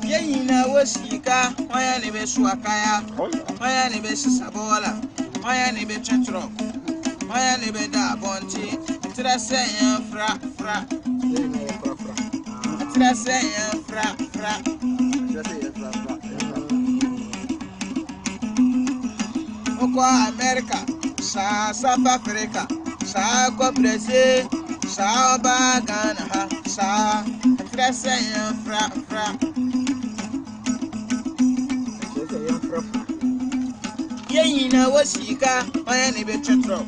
Yeyina wasika, waya ni be suakaya, waya ni be sabola, waya ni be chetro, waya ni be da bonti, tira seya fra. Tira seya fra. Oko America, South Africa, ko Brazil, ba Ghana, tira seya fra. Yeyina wasika, waya ni be chetro,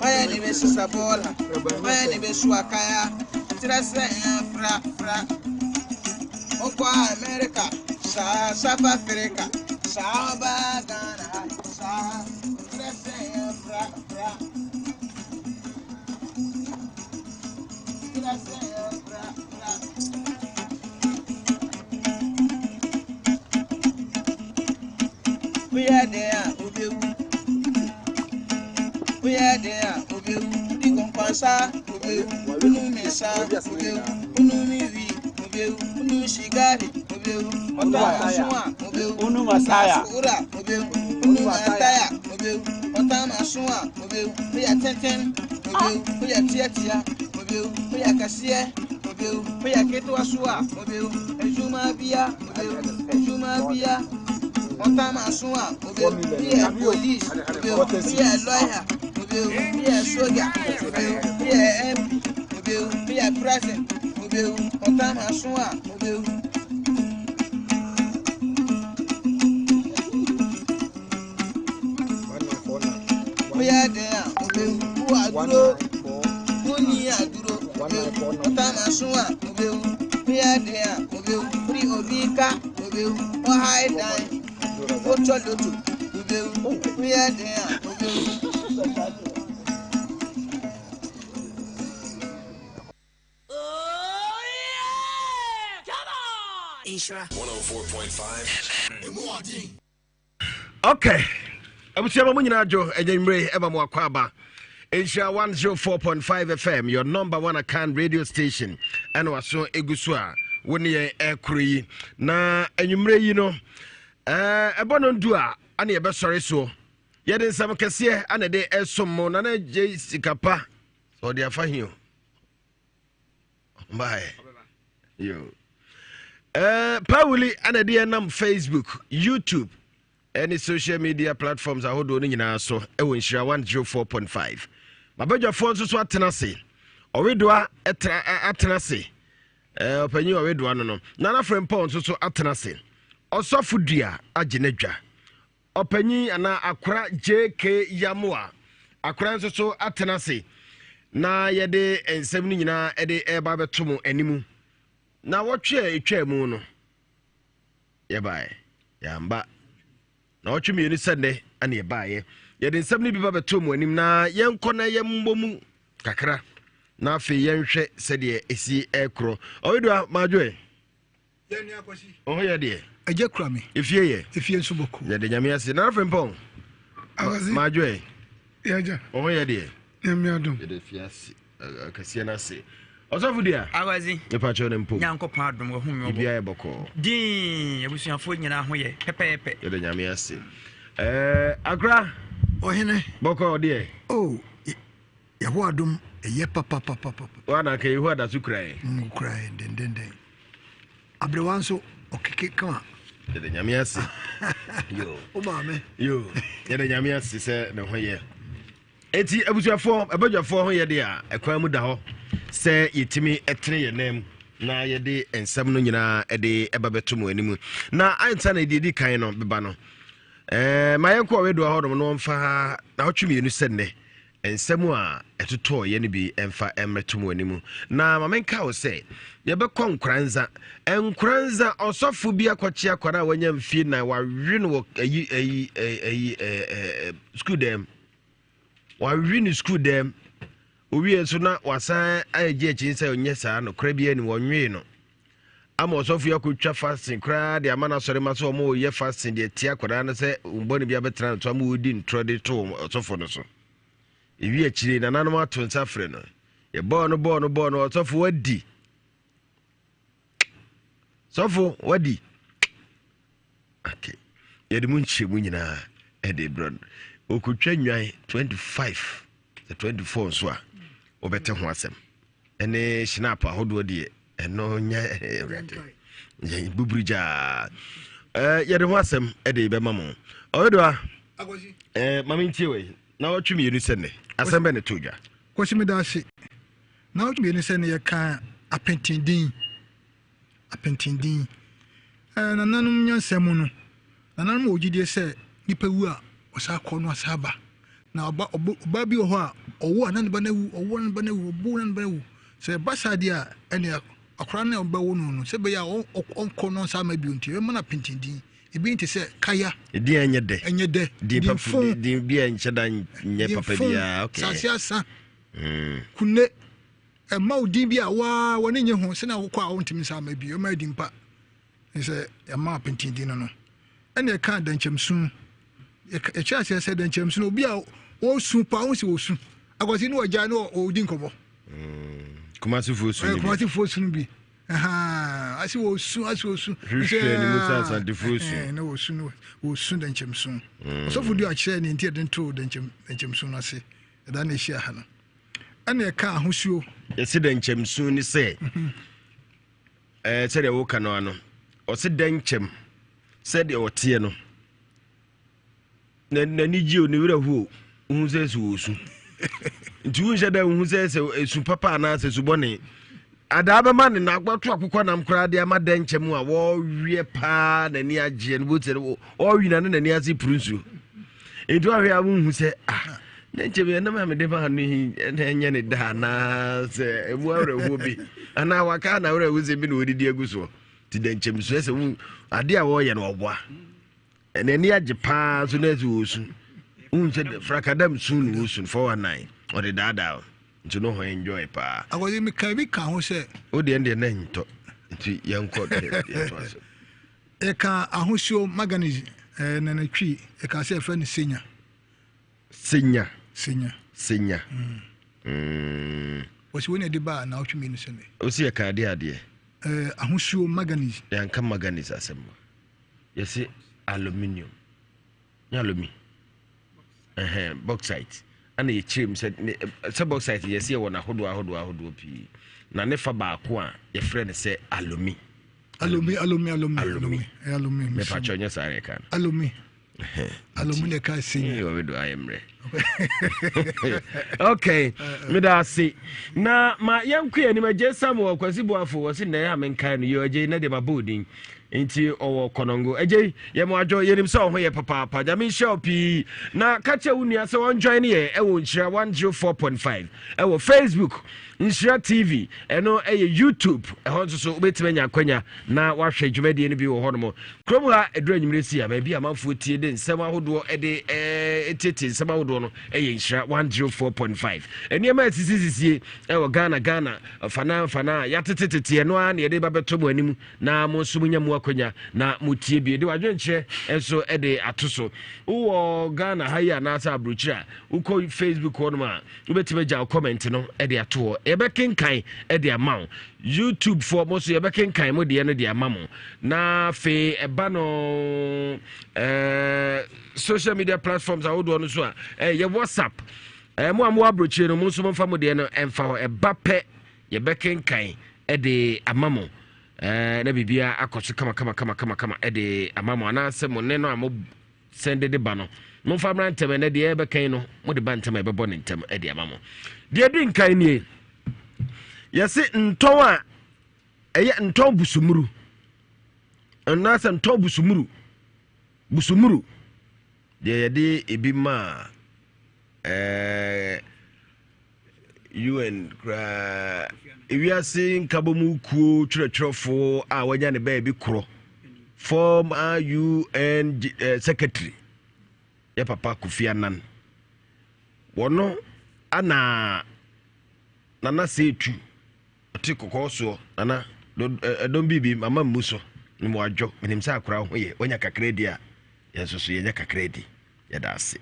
waya ni be sabola, waya ni be suakaya, tira seya fra. Oko America, South Africa, ba Ghana, tira seya fra. Tira seya fra. We are there, Digon Pasa, Unu Mesa, Unu Mivi, Unu Shigari, Unu Masaya, Unu Mataya, Otama Sua, we are Tenten, we are Tiatia, we are Cassia, we are Ketuasua, Juma Bia. Otama Sua, we are police, we are lawyer, we are soldier, we are MP, we are president, Otama Sua, we are there, who are duro, Muni Aduro, Otama Sua, we are there, free Obika, or high dime. We are there. Oh yeah! Come on! Isra 104.5. Okay. Abusiama munyina jo ejemre eba mo akwaba. Isra 104.5 FM, your number one account radio station. And waso egusu a woni ye ekuri na enyumre yi no ebono ndu a ana ebe sori so ye de nsam kese ana de esom na na je sikapa so de afahio bye yo Pauli ana de nam Facebook, YouTube, any social media platforms ahodo ni nyina so ewo nhira 104.5 mabadwa phone so atenase owedoa atenase opanyi owedoa no na na frem pon so atenase osofudua agenedwa opanyi ana akora JK Yamoa akora so atenase na yede ensem ni nyina ede eba betom animu na wotwe etwa mu no yebae yamba na wotwe mi ni sende ana yebae yede ensem ni biba betom anim na yenkona yembomu kakra na afi yenhwe sede esi ekro owedoa majoe yeni akosi yede eje krami efie nsuboko yede nyame ase na afem pon majoe yaja yede nyame adom yede fiase akase na ase Osofudia awazi epacho ne mpo nyankopon adom wo humi obo bia eboko din ebusuafo nyina ho ye pepepe yede nyame ase agra ohene boko de ya ho adom eye papa wana ke hu ada sukrae mukrae dendende abrewanso okeke kama yede nyame ase yo o maame yo yede nyame ase se ne ho ye eti ebusuafo abadwafo ho ye de a ekwan mu da ho se yetimi etre ye nam na ye de ensam no nyina ede ebabeto mu animu na ansa na didi kan no beba no mayenko wedo ahodom no mfa na hotwemi enu senne ensam a etoto ye ne bi emfa emreto mu animu na mamenka wo se ye be konkranza enkranza osofo bi akwachi akwara wanya mfie na wawe no school dem wawe no school dem owie so na wasan aje chinsa onye saa no kra bia ni wonwe no ama osofu yakotwa fasting kra de amana sore maso mo ye fasting de tia kwara na se mboni bia betra to am odi ntro de to osofo no so ewi akire na nanom ato nsa frɛ no ye bɔɔ no ɔsɔfo wadi sɔfo wadi okay yɛde mu nkyɛ mu nyinaa ɛde brɔn okotwa nwan 25 the 24 nso a obɛte ho asɛm ɛne snap ahodoɔ deɛ ɛno nya ɛwrɛte yɛ buburija yɛde ho asɛm ɛde bɛma mo ɔyɛdoa mame ntie wei na wɔtwe mmienu sɛne asɛm bɛ ne to dwa kwasi me da ase na wɔtwe mmienu sɛne yɛka apentindin nananom nyansɛm no nananom ɔgyidie sɛ nipa wu a ɔsa kɔ no asa ba na ɔba bi wɔ hɔ a ɔwo na ne ba na wu ɔwo na ne ba na wu ɔbo na ne ba na wu sɛ ba sa deɛ a ɛne akora na ɔbɛwo no sɛ bɛyɛ a ɔnkɔ no nsa ma bio nti ɛma na pentindin ebi nti sɛ kaya ɛdi ɛnyɛ dɛ di bi ɛnhyɛ da nyɛ papa bia okay sase asa kunne ɛma odin bi a waa wɔne nye ho sɛ na wokɔ a wontimi nsa ma bio ɛma adi mpa sɛ ɛma pentindin no ɛne ɛka dankyɛmsu ɛkyɛ aseɛ sɛ dankyɛmsu no obi a wɔsu pa wo sɛ wɔsu akwasi ne wɔgya ne ɔdi nkɔmmɔ kumasifoɔ su no bi asi wɔsu na wɔsu dankyɛmsu ɔsɔfo di akyerɛ ne nti ɛde nto dankyɛmsu no ase ɛda na ɛhyia ha no ɛne ɛka ahosuo yɛsi dankyɛmsu ne sɛ sɛdeɛ woka no ano ɔse dankyɛm sɛdeɛ ɔteɛ no n'ani gye o ne werɛ huo wohu sɛ sɛ wɔsu nti wonhyɛ da wohu sɛ ɛsu papa anaasɛ subɔne adaa bɛma ne nagbɔto akokɔ nam koraa de ama dankyɛm a wɔwie paa n'ani agyeɛ no bɔtɛ no ɔwina no n'ani ase puru nsuo nti wahwɛ a wohu sɛ dankyɛm ɛnam a mede ma no hi ɛnyɛ ne da anaasɛ ɛmu awerɛhuo bi anaa waka na awerɛhuo sɛ bi na wɔdidi agu soɔ nti dankyɛm so ɛsɛ wo adeɛ a wɔyɛ no ɔboa n'ani agye paa so na ɛsɛ wɔsu wohu sɛ frakadam su no wɔsu 419 ɔde daadaa nti no ho enjoy paa akwadi me ka bi ka ho sɛ o de ende na ntɔ nti yɛnkɔ yɛto aso ɛka ahosuo manganese na na twi ɛka sɛ ɛfrɛ no senya wɔsi wɔn de ba na ɔtwe menu sɛ o si ɛka adeɛ ahosuo manganese yɛnka manganese asɛm yɛsi aluminium nya alumi bauxite ana yɛkyerɛm sɛ bauxite yɛsi yɛ wɔ na ahodoɔ pii na ne fa baako a yɛfrɛ no sɛ alumi me patcho nya sare kan alumi ne ka senya yo do ayemre okay me da see na ma yankwe ani ma je samuel kwasi boafo wo se na ya menkan no yo agye na de mabodin nti owo konongo agye ye mo adwo yenim se ho ye papa ja me show pi na kache wunua se won join ye e wo nchira 104.5 e wo Facebook Nshira TV eno eye YouTube ehon so obetima nya kwanya na wahwe dwumadie no bi wo hono mo krom ha edura nyimresi a ba bi amanfo tie de nsem ahodo ede etete nsem ahodo no eye Nshira 104.5 eniema asisisie ewo Ghana fana yatetetete no a na ede ba beto mo anim na mo nso munya mu akwanya na mutie bi de wadwenche enso ede atoso wo Ghana ha ya na asa abrochira uko Facebook hono ma obetima ja comment no ede ato ebekenkan e de amount YouTube for mo so ebekenkan mo de no de amamo na fe eba no social media platforms awodo no so a ye WhatsApp mo amo abrochie no mo so mo fa mo de no emfa ho eba pe ye bekenkan e de amamo na bibia akoso kama e de amamo na se mo ne no amo sende de ba no mo fa bran tem na de ebekan no mo de ba ntem e bebo ne ntem e de amamo de di nkan nie yɛse ntɔn a ɛyɛ ntɔn busumuru ɛnasa ntɔn busumuru deɛ yɛde ebi ma UN kra ewiase nkabomu kuo twerɛtwerɛfo a wanya ne baa bi korɔ former UN secretary yɛ papa Kofi Annan wɔno ana nana setu ati kokɔso nana don bibi mama muso ni mo adwo menim sa akora ho ye onya kakredi a yenso so yenya kakredi yeda ase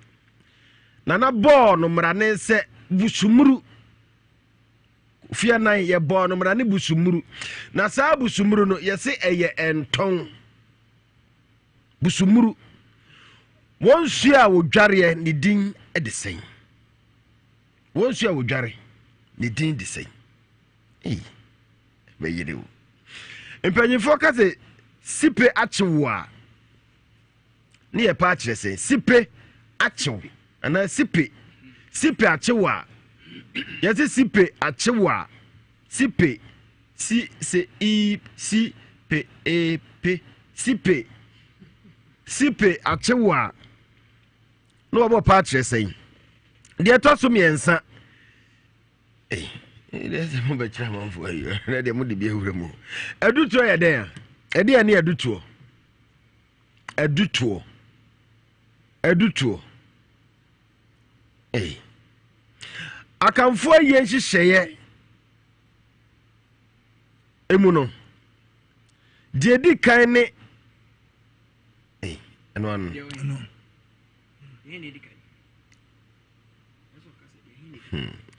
nana ball no mrane se busumuru fia nan ye ball no mrane busumuru na saa busumuru no ye se eye enton busumuru wonsu a wodware ne din de sen wonsu a wodware ne din de sen me yede wo empanyifo ka se sipe achewo a ne ye pa kire sen sipe achewo ana sipe achewo a ye se sipe achewo a sipe si se i si pe e pe sipe achewo a no obo pa kire sen de to so miensa There's a mobile chairman for you. Let them be able to move. I do to a day. A day near do to. A do to. A do to. Hey. I can 4 years share. Emuno. Dear Dick kindly. Hey, and one.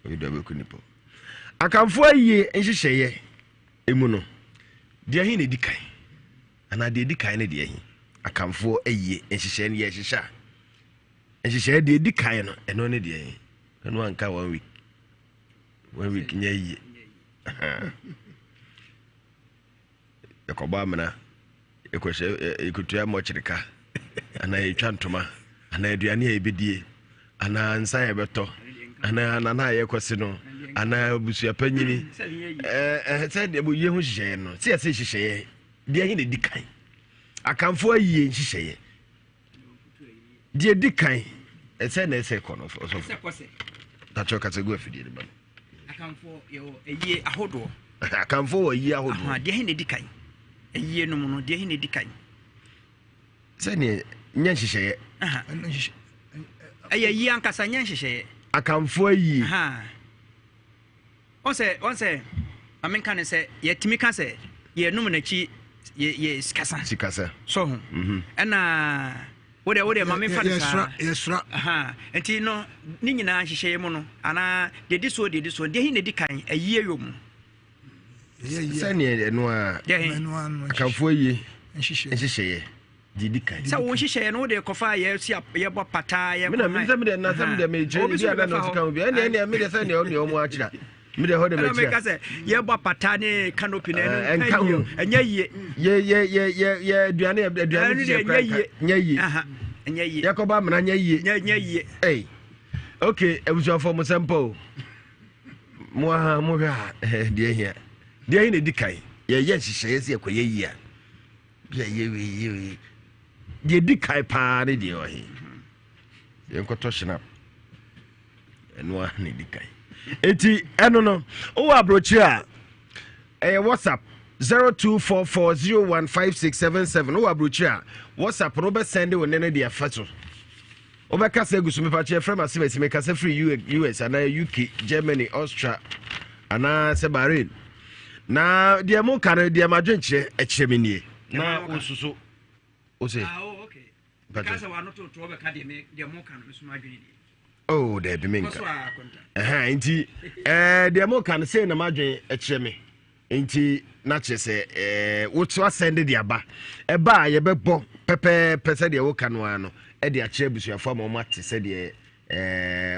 We do have a kunipo. Akamfo aye nhyehyeye emu no de ahi ne dikan ana de dikan ne de ahi akamfo aye nhyehyeye ne ye hyehya nhyehyeye de dikan no eno ne de ahi eno anka 1 week nya aye yakoba amana ekohye ekutua mochirika ana etwa ntoma ana aduane a ebedie ana nsan ebeto ana na yekwese no ana busu apanyini say de boye ho hyehyeye no se yese hyehyeye de ahi ne dikan akamfo aye hyehyeye de dikan say na ese kono so tacho kategori afidie ba akamfo yo aye ahodo akamfo aye ahodo de ahi ne dikan aye no no de ahi ne dikan say ne nya hyehyeye aye ankasa nya hyehyeye akamfo aye onse amenka ne se yetimi ka se ye num na chi ye sikasa so ho na wode mame fa yesra enti no ni nyina hyehyeye mu no ana de diso de hi ne dikan ayie yom sane no a akamfo aye hyehyeye di dikan sa wo hyehyeye no de kofa ye bo pata ye me na me je bi ada no sika bi ene me de sane o mu akira me de hode me me ka se ye bo pata ne canopy ne no enya ye aduane nya yi enya yi yakoba mna nya yi eh okay ebuso for mo sample mo ha mo hwa de hi ne dikai ye hyehyeye se ekoye yi a bia ye de dikai pa ne de o he ye nkoto shinap eno a ne dikai eti eno no o abrochi a WhatsApp 0244015677 o abrochi a WhatsApp no be send we nene de afato o be kasa egusu me pa che frame asime me kasa free US and UK Germany Austria ana se Bahrain na de mo kan de ma dwenche e chemenie na osuso o say okay because we are not to be ka de mo kan so ma dwene oh there be menka nti de mo kan say na ma dwen e cheme nti na chese wo to send de aba e ba ye bebo pepe pese de wo kan wa no e de a kire busuafo ma mate se de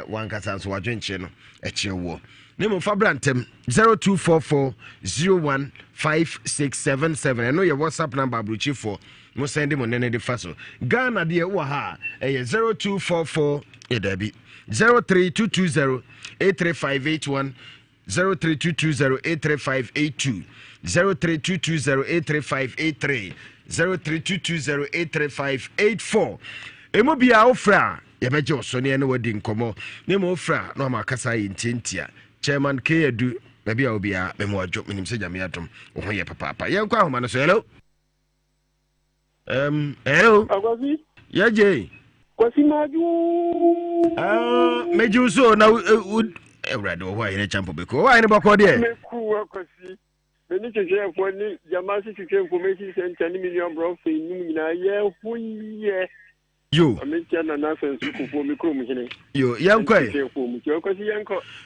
wan kasa so wadwenche no e kire wo Name Fabrantem 0244015677. I know your WhatsApp number, Bruchi for no send him on any de faso. Ghana dear Waha 0244 Debbie 03220-83581 03220-83582 03220-83583 03220-83584. Emobia ofra yabeje osone ne wadi nkomo ne mo ofra no amakasa yintintia Chairman Kedu maybe I'll be a memojo minim se jame atom wo ye papa ye nkwa homa no so hello Agwazi yaje kwasi maju meju so na Ewrade wo wa ine champo beko wa ine bako de meku akwasi meni cheche fo ni jamasi cheche fo mesi senta ni million bro fe ni nyina ye huye Yo. Yo, yankwa.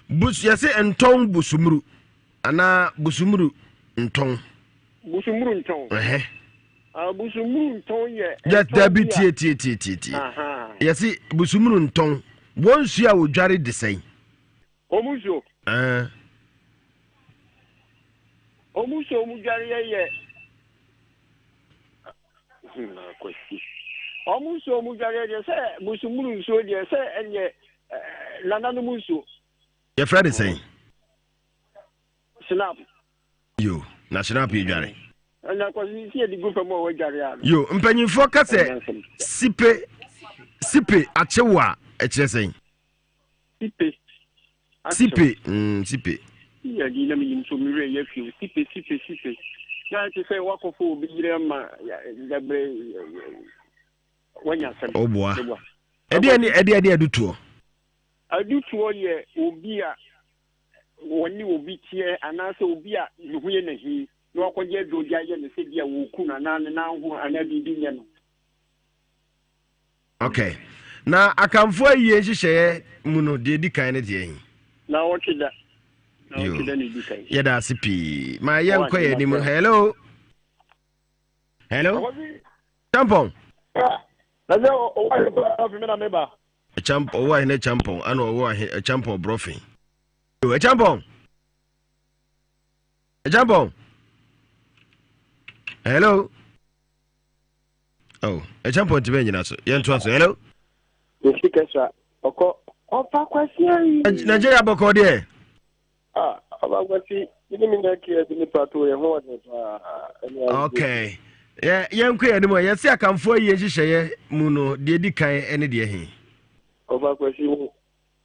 Bus ya say entong busumuru. Ana busumuru ntong. Busumuru ntong. Busumuru ntong ye. Ya dabi tie. Aha. Ya say busumuru ntong. Once ya wo dware de say. Omuso. Omuso mu dware ye. Kwesi. Omuso mu dware ye say busumuru nso de say enye lananu muso. Ya Friday say. Snap. Yo, na snap you dware. Na kwesi si e di go famo we dware ya. Yo, mpanyimfo ka say sipe achewa e kire say. Sipe. Ya di na mi nso mi re ya fi sipe. Ya ti say wakofo obi yire ma dabre wanya sem. Oboa. Ede adutuo. Adutuo ye obi a woni obi tie anase obi a nuhuye na hi no akoje doja ye ne se bia wo ku na ho ana bibi nye no. Okay. Na akamfo ayi hyehyɛ mu no de di kan ne de hin. Na wotida. Na wotida ne di kan. Ye da sipi. Ma ye nkɔ ye ni mu. Hello. Champon. Na je o wa he na meba. Champon, wa he champon, ana o wa he champon brofin. Yo, champon. Hello. Oh, champon ti be nyina so. Ye nto aso. Hello. Asante Kasa. Opa kwasi ayi. Nigeria boko de. Opa kwasi. Ni mi na ki e ni pato ye ho de. Okay. Ye nkwa ye ni mo ye se akamfo ayi hyehyɛ mu no de di kan ene de hin. Opa kwasi mu.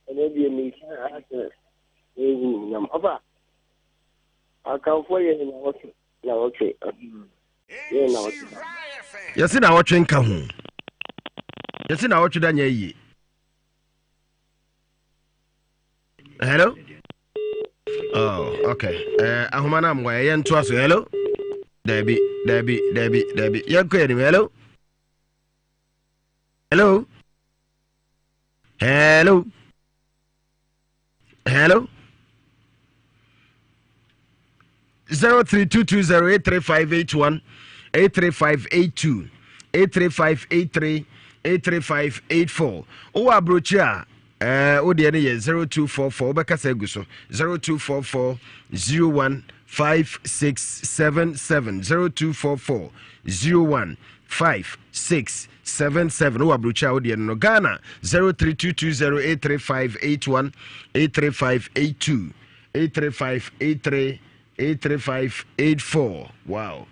Ene bi mi ka ase. Nyam. Opa. Akamfo ye ni na woke. Ye na woke. Ye se na wotwe nka ho. Ye se na wotwe da nya yi. Hello? Oh, okay. Ahumana mwa ye nto aso. Hello? Debi. Ye ko ye ni hello? Hello? 0322083581 83582 83583 83584. O abrochi a o de ne ye 0244 obeka sa guso 0244 015677 0244 015677. O abrochi a o de no Ghana 0322083581 83582 83583 83584. Wow.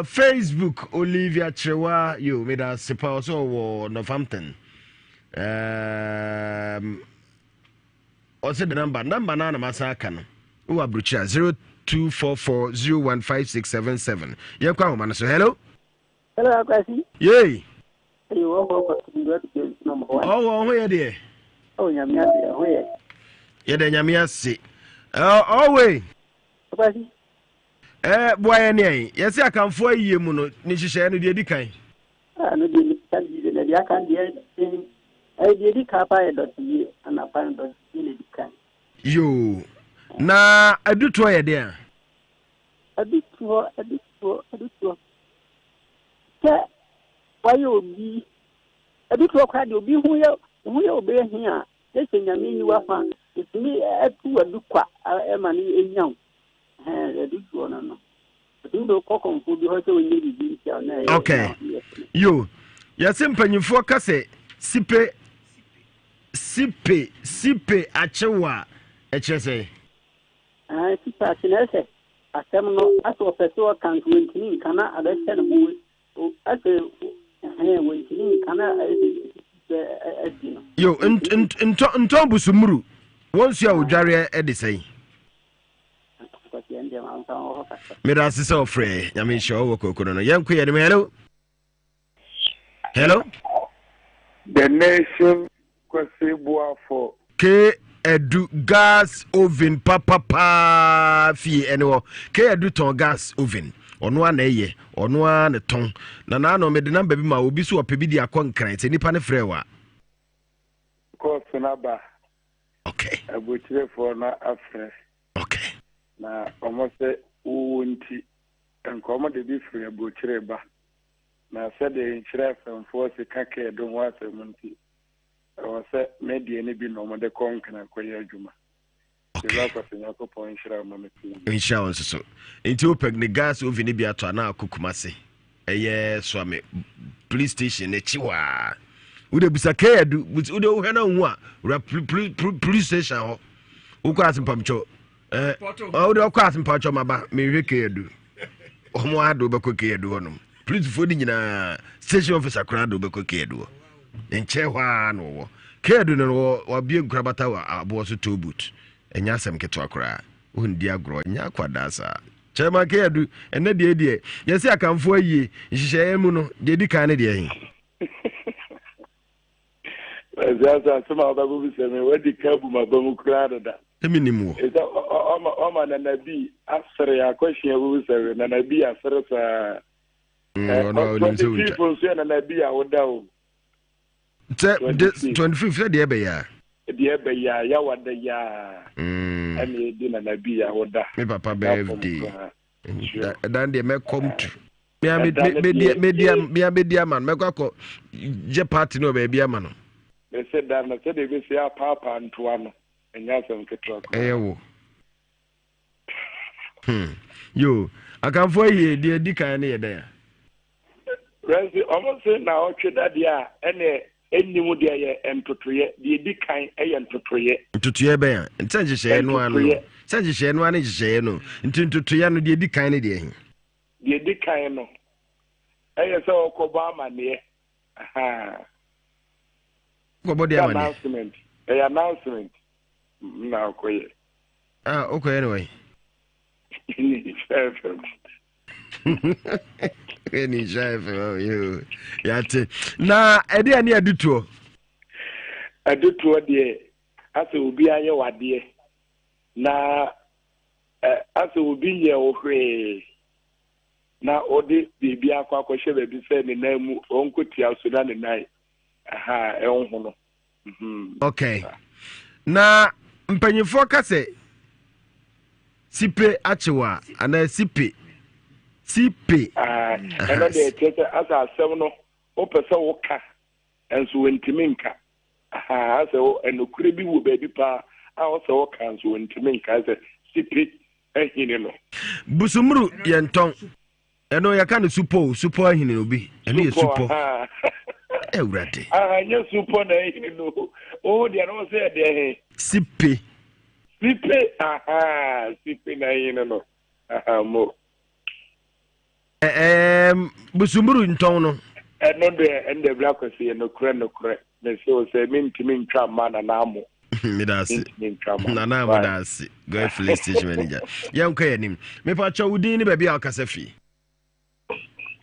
Facebook Olivia Chewa, you made us suppose or Northampton. Also the number nana masakan. Who are brucha 0244015677. You come man, so hello. Hello, Kwasi. Yay. You number 1. Oh, where there? Oh, Yamia, where? Yeah, the Yamia see. Oh, wait. Kwasi. Boy any yes I can for you no ni hyehyɛ no de di kan no de kan di na dia kan di di ka pa dot yi ana pa dot ni di kan yo na aduto ye de aduto ke why obi aduto kwa de obi hu ye obi hin a se nyame ni wa fa itimi atu adukwa e ma ni enyam no. Okay. Yo, yase mpanyimfo ka se sipe achewa echese. Sipe achinese. Asem no aso peso kan kwentini kana adese no bu. Ase wentini kana no. Yo, nto busumuru. Once you odware e de sei. Mira sister free. Yami show wo kokono no. Yanku ye ni hello. The nation kwase boa for K edu gas oven papa fi eno. K edu ton gas oven. ɔno ana ɛyɛ ɔno ana ton na no me de number bi ma obi so ope bi di akɔnkran te nipa ne frɛ wa course na ba okay abuchire for na afre okay na almost wonti enkomo de bi frɛ abuchire ba na sɛ de nkyerɛ famfo se kake do ho asɛmunti o sɛ media ne bi no mo de konkran koyɛ adwuma insha Allah so nti opeg ne gas oven bi ato na akukuma se eye so me police station ne chiwa ude busaka yadu ude wo hena hu a police station ho ukwa asimpamcho ude ukwa asimpamcho maba me hweke yadu omo ado be koke yadu honom police fodi nyina station officer kra do be koke yadu enche hwa no wo kedu no wo bie nkrabata wa abo so tobut enya asem keto akora ondi agro nya kwada sa chema ke adu ene de yesi akamfo ayie nhihye mu no de di kan ne de hin Zaza sema babu biseme wadi kabu mabamu krada da eminimu eza oma na nabi asere ya question babu biseme na nabi asere sa no nimse unta so na nabi ya odawo 25 de ebe ya ya wada ya ani di na nabi ya oda me papa birthday dan de me come to media man me kwako je party no be bia man no said that na said be say papa antoano enya sem ketwa ko ewo yo akamfo ye de di kan ne ye da ya Resi almost say na otweda dia ene ennimu dia ye entotoye de di kan eye entotoye be ya ntanji hye no anu sanji hye no anu hye no ntotoye no de di kan ne de hin de di kan no eye se okoba amane aha Body announcement. Announcement. Na okoye. Okay anyway. Any chef you. Yate. Na ede ani adutuo. Adutuo de ase obi aye wade. Na ase obi ye ohwe. Na odi bibi akwa hye bebi se ne namu onkotia so na ne nai. Aha, no. Okay. Na mpanyifo kase sipe achewa ana sipe. Ena de tete asa asem no opese woka enso wentimi nka. Aha, asa enokure bi wo baby pa a wo se woka enso wentimi nka asa sipe ehine no. Busumuru yenton. Eno yaka no supo ehine obi. Eno ye supo. Ewrade. Anya supo na ehine no. Oh, they no say there. Sipe. Aha, sipe na ehine no. Aha mo. Busumuru nton no. No de ende black say no kure. Me say mintimi ntwa mana na amo. Midasi. Na midasi. Go police station manager. Yanko yanim. Me pa cha udin ni baby akasafi.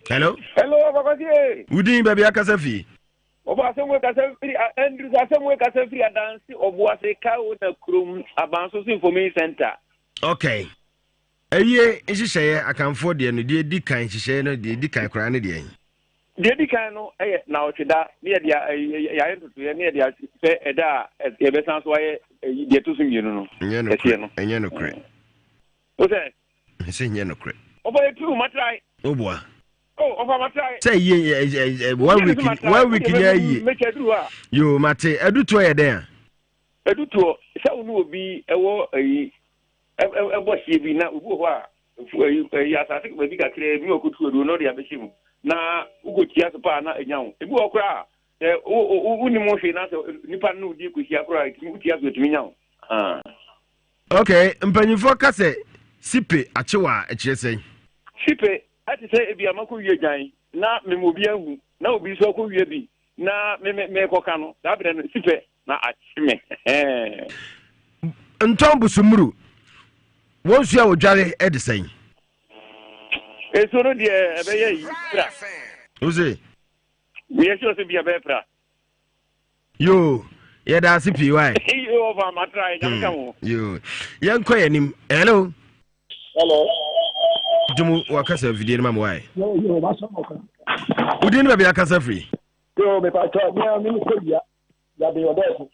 Hello, Babaki. Udin baby akasafi. Oba semwe kasafiri Andrew semwe kasafiri adansi obuase ka na krum abanso information center. Okay. Eye nhihye akamfo de no de di kan nhihye no de di kan kra ne de. De di kan no na otweda ne de ya yentoto ye ne de fe eda e be san so ye de to so mienu no. Enye no kre. O se? Se enye no kre. Oba e tu matrai. Oboa. Oh, over matrai. Say ye 1 week nya yi. Yo mate eduto ye den. Eduto se unu obi ewo yi ebo hie bi na ubu ho a ya asase ko bi kakre bi okutu edu no de abehim na ugotia sepa na enyawo ebi okra uni mo hwe na nipa no di ko hia kra ugotia so etumi nyawo Okay mpanyifo kase sipe achewa ekiresen sipe ati say ebi amako wie gyan na memobi ahu na obi so ko wie bi na me koka no da bre no sipe na achime nton busumuru wonsu a odware edisen eso no de ebeye yi pra oze we sure se bi ebepra yo ye da sipi why yo over ma try jam kan yo yanko yanim hello Jumu wakasa video ni mama why. Yo, what's up? Udin ba bia kasa free. Yo, me pa to me Kodia. Ya be odefu.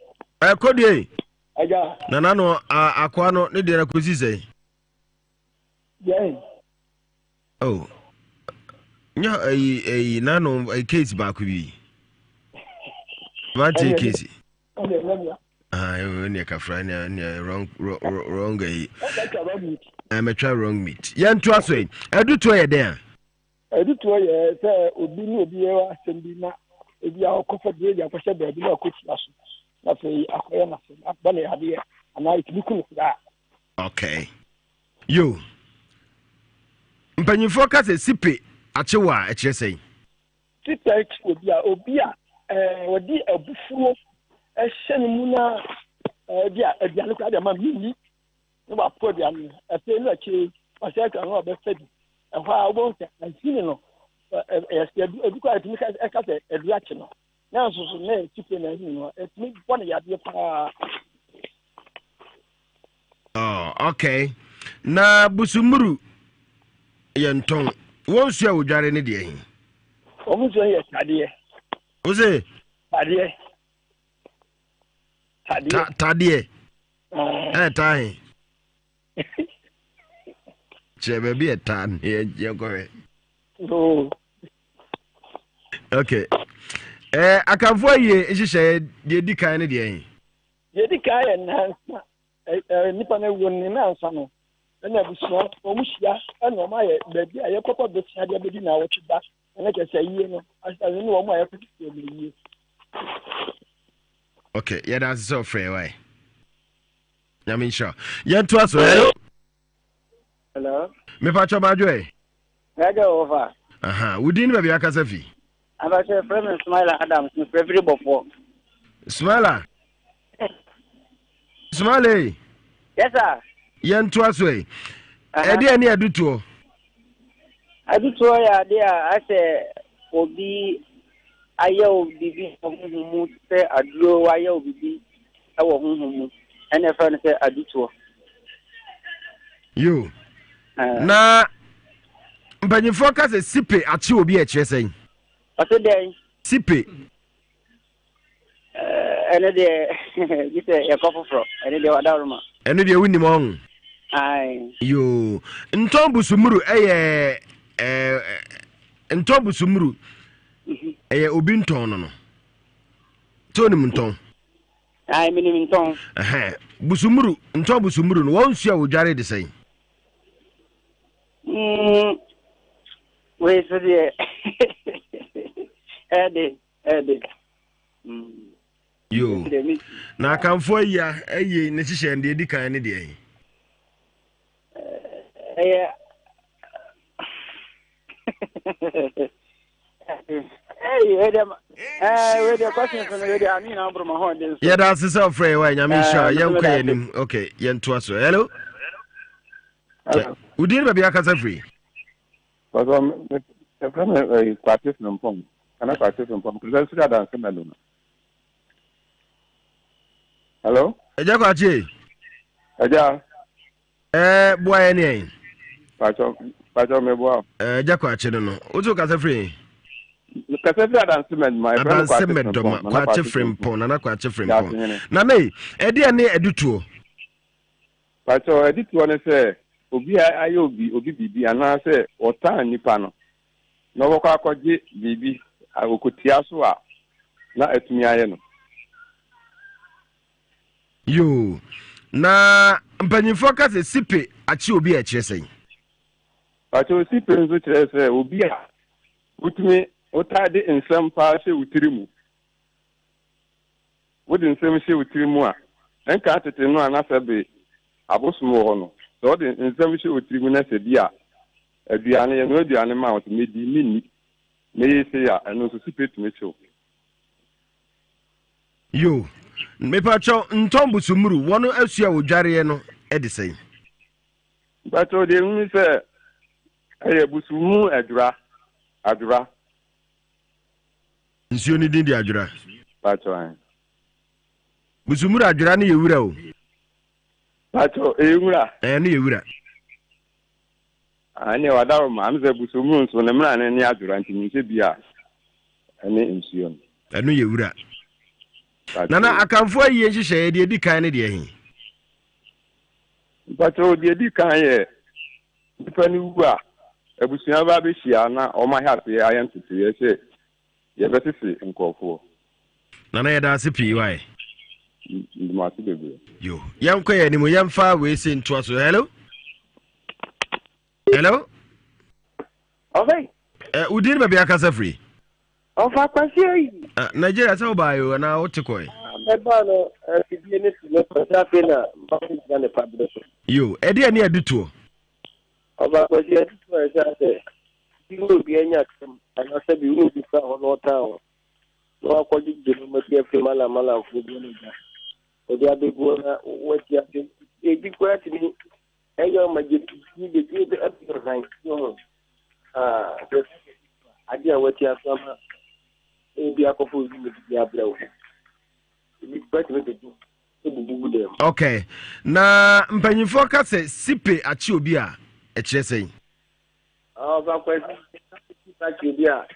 Kodie. Aja. Na nano akwa no ne de na kosi sei. Yeah. Oh. Nya nano case ba ku bi. What case? You ka fry na wrong guy. I'm a try wrong meat. Yan to aso e. Edu to ye den. Edu to ye say obi ni obi e wa sembi na ebi a okofa de ya kwasha ba bi na okochi aso. Na say akoya na say abale hade ana itimi kunu da. Okay. Yo. Mpanyimfo ka se sipe achewa e kire sei. Sipe obi a wodi abufuo ehye ne mu na dia aduane kwa de ma mini no ba podium afi no achi ose ka no be fedi ehwa obo nse antini no edu kwa etimi ka se edu achi no na nso na tipe na hin no etimi bone yade pa. Oh, okay. Na busumuru yenton wonsu a wodware ne de hin. Omuso ye tade. Ose tade. Tade. Tai. Che baby etan ye gore. No. Okay. Akamfo ye ehihye de dikan ne de hin. Ye dikan na nipa na won na ansa no. Na busua omuhia na o ma ye baby aye papa be tia de be di na wo tida. Na ke say yie no. Asa ni wo ma ye fiti e be yie. Okay, yeah, that's so free way. I mean, sure. Yeah, to us. Hello. Hello. Me pacho majoe. Gaga over. Aha. Udin baby akasafi. Aba say friend Smiler Adams, me favorite before. Smiler. Smiley. Yes sir. Yeah, to us way. Edi ani aduto. Aduto ya dia I say obi ayo bibi omumu se aduro ayo bibi awo huhumu ene fa ne se aduto yo na mpanyifo ka se sipe achi obi e chesen ase dey sipe ene de gise e kofofro ene de wadaruma ene de wuni mo hon ai yo ntombu sumuru ntombu sumuru obi nton no toni munton ai mini nton busumuru nton busumuru no wonsu a wodware de sei we so de ede yo na kanfo ya ayi ne hihye nde dikan ne de ayi Yeah, that's the self free way. I mean, sure. Young okay, young to us. Hello. We did maybe I can say free. But the friend is practice no pong. Can I practice no pong? Because I dance in Meluna. Hello. Ejakwachi. Eja. Boy any. Pacho me boy. Ejakwachi no. Utu ka say free. Kasefri advancement my friend kwache frimpon na kwache frimpon na me ede ane edutuo pacho edutuo ne se obi ayo obi bibi ana se ota nipa no no wokọ akọje bibi akotia so a na atumi aye no yo na mpanyimfo ka se sipe achi obi a kyeresen pacho sipe nzo kyerese obi a utumi otade nsem pa se utirimu wodi nsem se utirimu a enka atete no anasa be abosumo ho no so wodi nsem se utirimu na se bia aduane ye no aduane ma o medi mini me yese ya eno so sipetu mecho yo me pacho ntombu sumuru wono asua wodware no ede sei pacho de nmi se aye busumu adura nsuo ni din di adwura pacho an busumuru adwura ne yewura o pacho ewura ne yewura Anya wadaro ma amze busumu nso ne mra ne adura nti nse bia ene nsuo no. Anu ye wura. Nana akamfo ayi nhihye de di kan ne de ehi. Patro de di kan ye pani wu a abusua ba be hia na o ma ha se ayen tete ye se ye betisi nkofo. Nana ye da se pi wai. Ma ti bebe. Yo, yanko ye ni mo yamfa we se nto aso. Hello? Hello? Okay. Udin ba bia kasa free. Ofa kwasi. Nigeria sa ba yo na otikoi. Meba no fidie ne sile kwasa fe na ba ni ne pablo. Yo, edi ani aduto. Ofa kwasi aduto e sa se. Dilo bi anya kam, ana se bi unu bi fa hono ta o. No akwaji jelo ma ti fe mala fu bi ne ja. O dia be go na wati ate. E di kwati ni eyo ma je ti de ti de ati ran. Yo. Adi a wati asama ebi akofo bi bi abrewo. Okay. Na mpanyinfo ka se sipe achi obi a ekire sen. Ba kwesi achi obi a.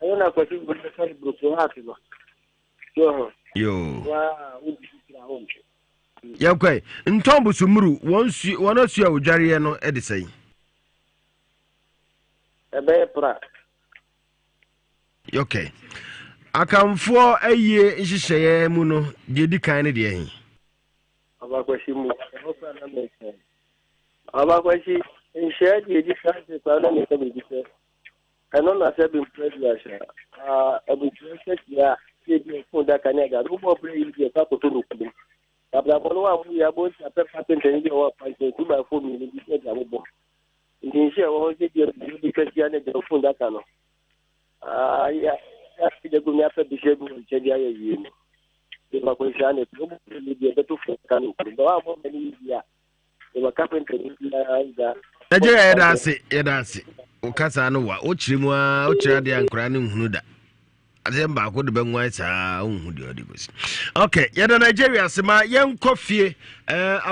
Ayo na kwesi bi se bro hat no. Yo. Wa udi kira home. Yakwai, ntombu sumuru won asu a odware no e de sen. Ebe pra. Okay. Akamfo aye nhihye mu no de di kan ne de ehi. Abakwasi mu. Ofa na meke. Abakwasi nhye de di kan se kwa na meke bi se. Ano na se bi president sha. Abu president ya se bi funda kanega. Rubo play yi ka ko to ruku. Abla bono wa mu ya bo ta pe patent ni wa pa se ku ba fo mi ni bi se ja bo. Nhye wo se di kasi ne de funda kano. Ya de gumya pe bi shebu che dia ye yini de ba ko jane to bo ni de to fe kan ko ba mo ni dia de ba carpenter ni ya Nigeria ye da se o kasa no wa o chirimu a o chira de ankra ne nhunu da ade mba ko de benwan saa nhunu de odigosi. Okay, ye da Nigeria se ma yen kofie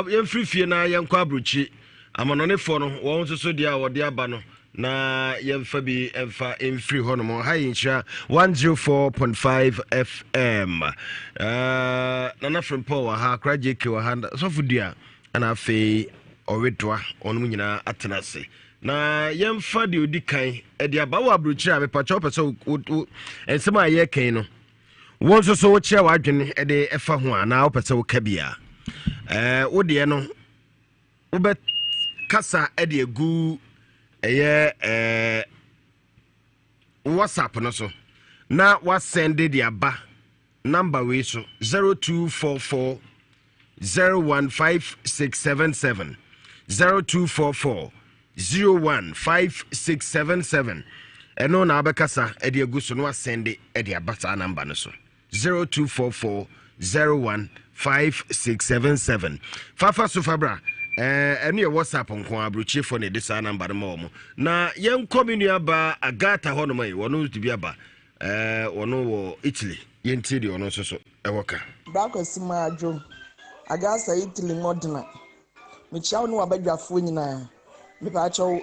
yen frifie na yen kwa abrochi amanonefo no won so dia wode aba no na yemfa bi emfa emfiri hono ha yincha 104.5 FM na from power ha kraje ke wa handa so fudia ana afi owedwa onum nyina atenase na yemfa de odikan e de aba wa abrochi a mepacho pese ensema aye kan no won so wo kire wa adwene e de efa ho ana wo pese wo kabia wo de no wo be kasa e de egu WhatsApp no so na wa send the aba number we so 0244 015677 0244 015677 eno na abekasa e de egu so no send e de aba sa number no so 0244 015677 fafa so fabra enu ye WhatsApp nko abrochi for ne disa number mo mo na yen kominu aba agata hono mai wono tibi aba wono wo Italy yen tiri wono so ewoka Brakwesi majo agasa Italy modena me chawo no abadwafo nyina me pa chawo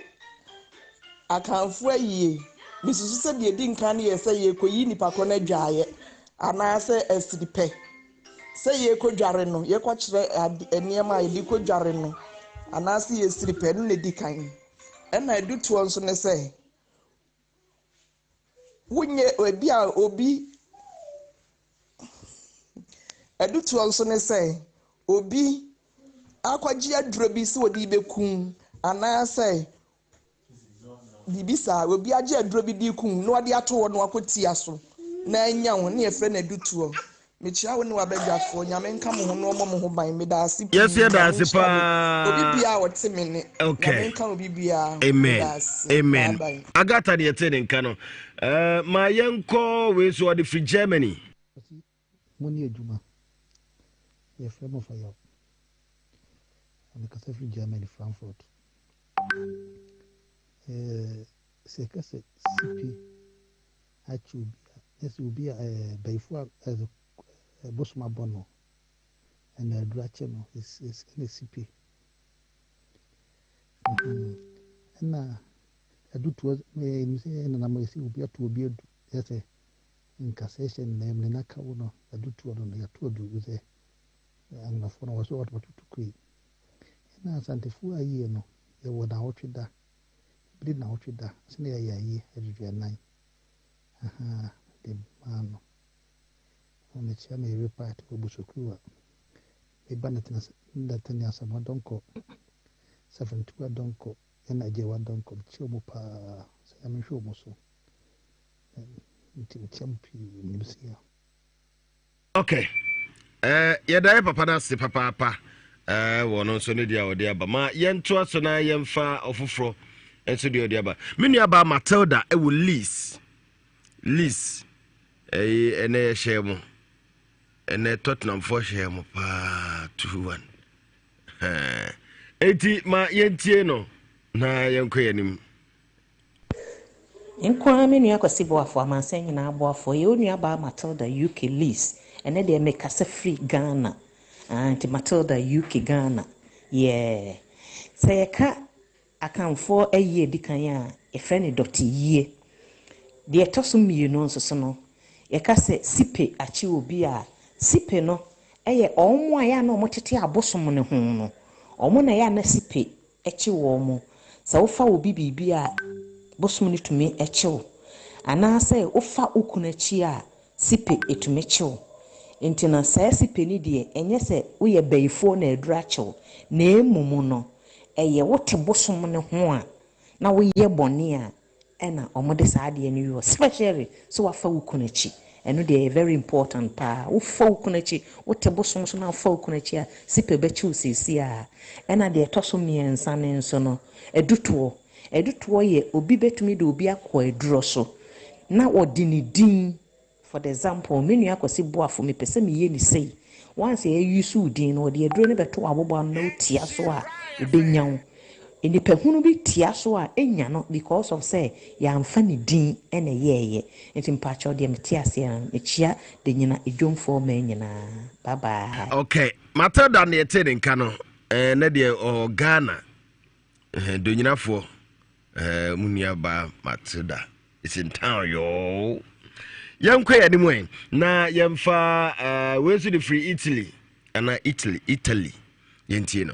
akanfo ayie me susu se de di nkan ne ye se ye koyi nipa ko na dwaye ana se esidipe se ye ko dware no ye ko kire eniema ye di ko dware no anase ye siripe no ne di kan ena eduto nso ne se wunye obi eduto nso ne se obi akwaji aduro bi se odi bekun anase bibisa obi age aduro bi di kun no ade ato no akotia so na anya ho ne efre na eduto mechia wo ne wabadwafo nyame nka mo ho no mo ho ban me da ase yes ye da ase pa obi bia wote me ne nyame nka obi bia amen amen agata de yete nka no ma yenko we so de free Germany moni aduma ye frem of yo on ka free Germany Frankfurt c'est que c'est CP achu yes ubi baifua bosma bono and adrache no is NCP na adu to me say na ma si obi ato obi adu say in cassation na me na ka wo no adu to no ya to adu say am na fo no so what to kui na santefu ayi no ye wo na wotweda bi na wotweda se na ya yi eduanan aha de mano ona chia me repart ko busokuwa e banatina ndatani asama donko 72 donko yana je wa donko chi omo pa se am hwe omo so nti champi nimsia okay yɛda papa na se papa wɔno nso ne dia ɔde aba ma yɛnto aso na yɛmfa ɔfoforo nso de ɔde aba me nua ba Matilda ɛwɔ Liz ene hyɛ mu ene Tottenham for hyɛ mu pa 2-1 eti ma yɛntie no na yɛnkɔ yɛnim nkwa me nua kwasi boafo amansan nyina boafo ye onua ba Matilda UK Liz ene de me kasa free Ghana anti Matilda UK Ghana yeah sayeka akanfo ayi edikan a efrene doti yie de etoso mienu nso so no yeka se sipe achi obi a sipe no eye omo aya na omotete abosom ne ho no omo na ya na sipe echi wo mo sa wofa obi bibi a bosom ne tumi echiw ana se wofa okunachi a sipe etumi chiw intina sa sipe ni de enye se wo ye bayifo na adura chiw na emumu no eye wote bosom ne ho a na wo ye bone a ena omode saade ni yo especially so wafa wukunachi eno dey very important pa wo fa wukunachi wote bosom so na fa wukunachi a sipe bechi usisi a ena dey toso miensa ne nso no edutuo ye obi betumi de obi akọ eduro so na odi ni din for example menu akosi boafo me pese me ye ni sei once ye use udin no de eduro ne beto abobo na otia so a ebenyawo enipa hunu bi tia so a enya no because of say ya amfa ni din ene yeye enti mpacho de metiase a echia de nyina edwomfo ma nyina bye bye. Okay Matilda ne yete de nka no ne de o Ghana do nyinafo munia ba Matilda is in town yo yankwa ya nimu na yamfa wezu de free Italy ana Italy yentie no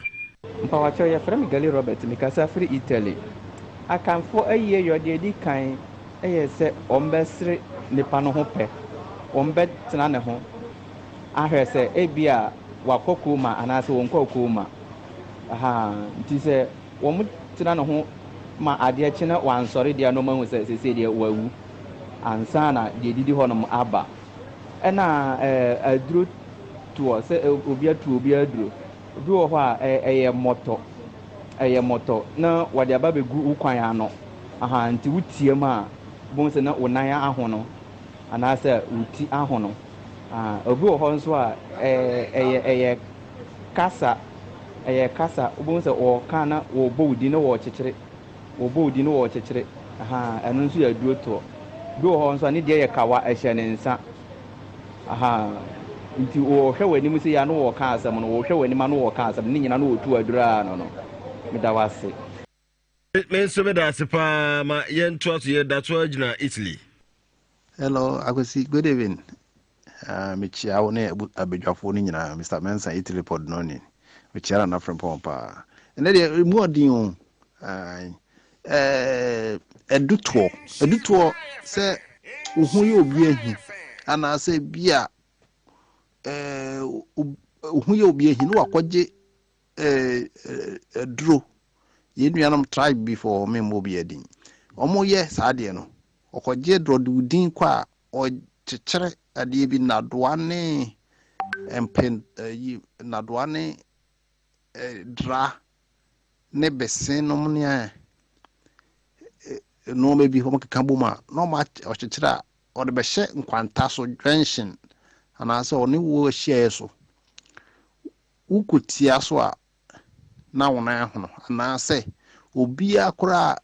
mpawacho ya frame Gali Robert mikasa free Italy akanfo aye yode di kan se ombesre nipa no ho pe ombetena ne ho ahwe se ebia wakokuma anase wonkokuma aha nti se wo tena ne ho ma ade chena wansori dia no mahu se dia wawu ansa na de didi honom aba ena aduro to se obi aduro obi wo ho a eye moto na wade aba begu ukwan ano aha nti wutie ma bon se na onan ahono anase uti ahono obi wo ho nso a eye kasa bon se o kana wo bodi na wo chechire aha eno nso ya duro to do ho nso ani de ye kawa ehye ne nsa aha nti wo hwe wani mu se ya no wo ka asem no wo hwe wani ma no wo ka asem ni nyina no otu adura no medawase me so medase pa ma yentu aso ye dato agina Italy. Hello akwesi good evening me chia wo ne abedwafo ni nyina Mr. Mensa Italy pod no ni me chia na from pompa ene de mu odin o edutuo se ohun ye obi ehi ana se bia ohun ye obi ehi no akwaje duro ye nuanam tribe before me mo bi edin omo ye saade no okwaje duro dudin kwa o chechere ade bi nadoane empen yi nadoane dra ne besen no mnia no maybe homo kambuma no ma o chechere o de be hye nkwanta so dwension ana se oni wo hye so ukutia so a na wona hono ana se obi akora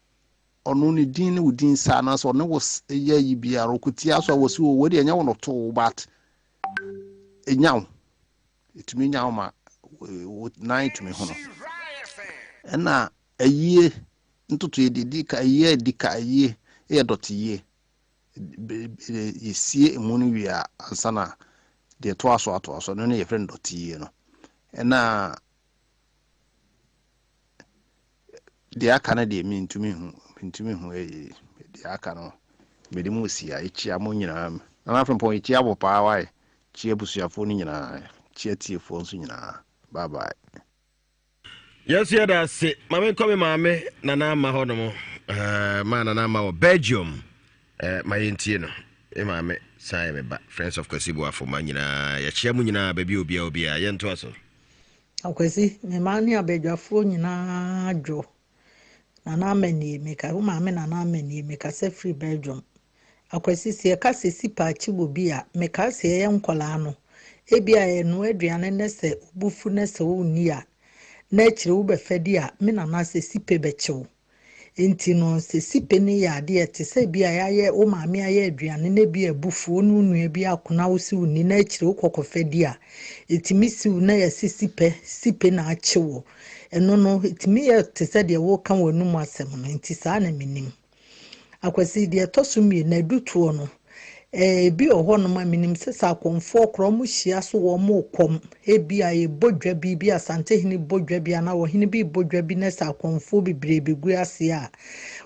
ono ne din ne udin sa na so ne wo ye yi bia ukutia so wo si wo de enya wono to but enyaw etumi nyaw ma wo nine to me hono na ayie ntoto yɛdidi ka yie di ka yie yɛ dɔte yie yɛsie mu no wie a ansa na deɛ toa so no ne yɛfrɛ no dɔte yie no ɛna deɛ aka no deɛ mentumi hu deɛ aka no mede mu si a ɛkyia mo nyinaa na afei mpɔ ɛkyia bɔ paa wae kyia busuafoɔ no nyinaa kyia tiefoɔ nso nyinaa bye bye. Yes, yeah, that's it. Mame come mame nana ama hɔ no mo ma nana ama wɔ Belgium ma yɛntie no mame san me ba friends of Kwasibu afo ma nyinaa yɛkyia mu nyinaa baabi obia yɛnto aso akwasi me ma ne abadwafoɔ nyinaa dwo nana amani meka wo mame nana amani meka sɛ free Belgium akwasi sie ka sɛ sipaachi wo bi a meka sɛ yɛ nkwala no ebi a eno aduane ne sɛ obufu ne sɛ wo ni a na kyerɛ wo bɛfɛdi a me nana sɛ sipe bɛkyew enti no sɛ sipe ne yɛ ade te sɛ bi a yɛayɛ wo maame ayɛ aduane ne bi abufuo no nua bi akona wo si wo ni na kyerɛ wo kɔkɔfɛdi a etimi si wo na yɛ sipe na akyew ɛno no etimi yɛ te sɛ deɛ wo ka wɔ no mu asɛm no enti saa na menim akwasi deɛ tɔso mi na dutuo no bi oho no ma minim se sa konfo kro mu hia so wo mu kom ebi a ye bodwa bi asante hini bodwa bi na wo hini bi bodwa bi na sa konfo bibrebe gu ase a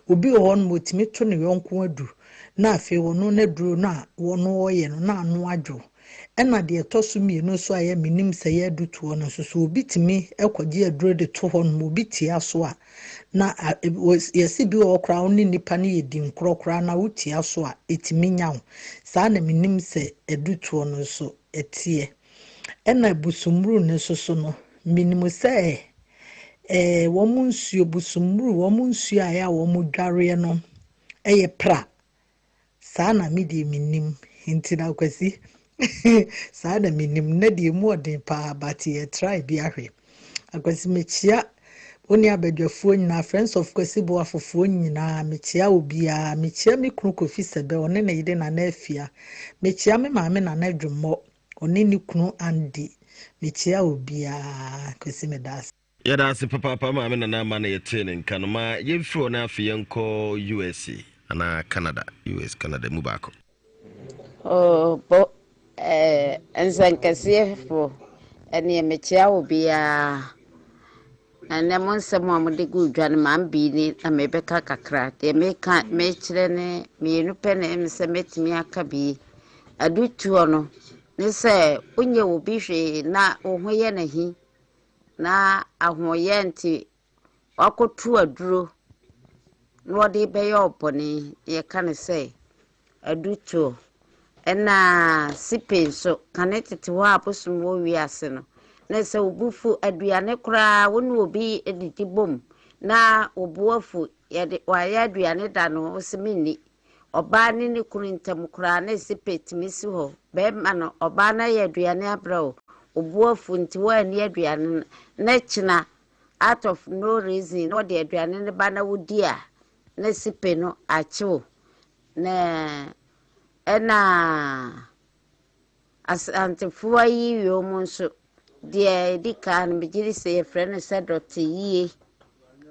obi oho no motimi to ne yonko adu na afi wono na duro na wono oye no na anu adwo ena de etoso mi no so aye minim se ye dutuo no so obi timi ekwaje aduro de to ho no obi tia so a na yesi bi okra oni nipa ne yedi nkrokra na wutia so a etimi nyawo saa na minim se edutuo no so etie ena busumru ne so no minim se wo mu nsuo busumru wo mu nsuo aya wo mu dware no eye pra saa na mi de minim hintina kwasi saa na minim na de mu odin pa but ye try bi ahwe akwasi mechia oni abadwafuo nyina friends of Kwasibu afofuo nyina mechia obia mechia me kunu Kofi Sebe one na yide na afia mechia me maame na na dwummo one ni kunu Andi mechia obia Kwasi medas yɛda ase papa maame nana ama na yɛte ne nka no ma yɛmfiri na afei yɛnkɔ USA ana Canada mu baako bo ensankasiefo ene mechia obia ane monsemo amde gu dwan man bi ni na mebeka kakra de meka mechire ne mienu pene emse metimi aka bi adutuo no ne se onye obi hwe na ohoye na hi na ahoye nti wakotu aduro no de beye opone ye kan se adutuo ena sipenso kanetete wa aposum wo wiase no na se obufu aduane kura wonu obi edidi bom na obuafu yede waya aduane da no osimini oba ne ne kunu ntam kura na sipetimi si ho be ma no oba na ye aduane abrao obuafu nti wa ni aduane na china out of no reason no de aduane ne ba na wodi a na sipe no achew na ena asante fuayi yo monso de di kan me giri se friend said dot yie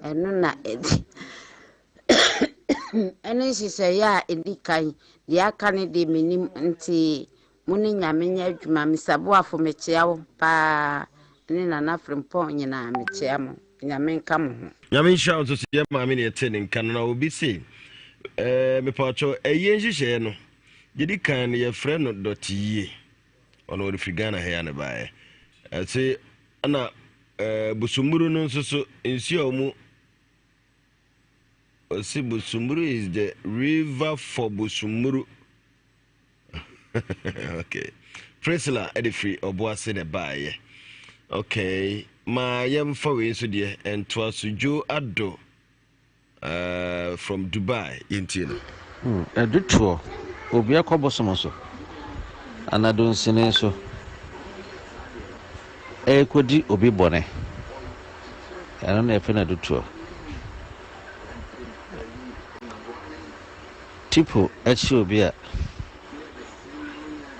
eno na edi ene si se ya edi kan de aka ne de menim nti muni nyame nya adwuma misabo afo mechia wo pa ne na frempon nyina mechia mo nyame nka mo ho nyame sha so se maame ne ete ne nka no na obi se me pacho eye nhihye no gidi kan ye friend no dot yie ono ori frigana he ya ne bae ase ana busumuru no nso nsuo mu osi busumuru is the river for busumuru okay Priscilla edifri oboase ne bae okay ma yem fa we nso de ento asujo ado from Dubai yenti no edutuo obi akobosomo so anadon sine so ekodi obi bone ano na efe na dutuo tipo echi obi a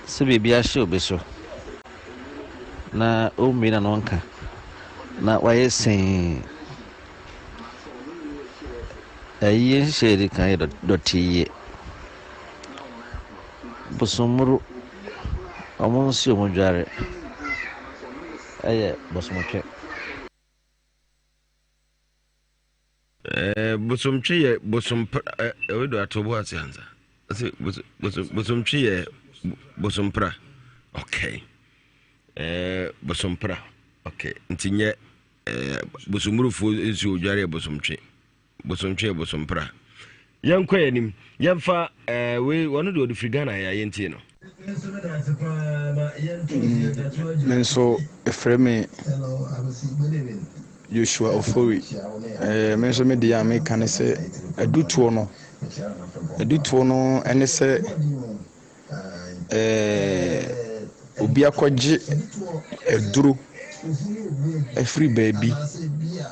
se bebi a hye obi so na o mi na nonka na waye sen ɛyɛ nhyehyɛ kan yɛ dɔteeɛ bosomoro ɔmo nsi ɔmo dware ɛyɛ bosomtwe bosomtwe yɛ bosompra ɛwɛdo atobo ase ansa ase bosomtwe yɛ bosompra okay bosompra okay nti nyɛ bosomurufo nsi odware yɛ bosomtwe yɛ bosompra yɛnkɔ yɛnim yɛmfa we wɔno de ɔde firi Ghana yɛ yɛntie no me nso ɛfrɛ me Joshua Ofori me nso mede a meka ne sɛ adutoɔ no ɛne sɛ obi akɔgye aduro afiri baabi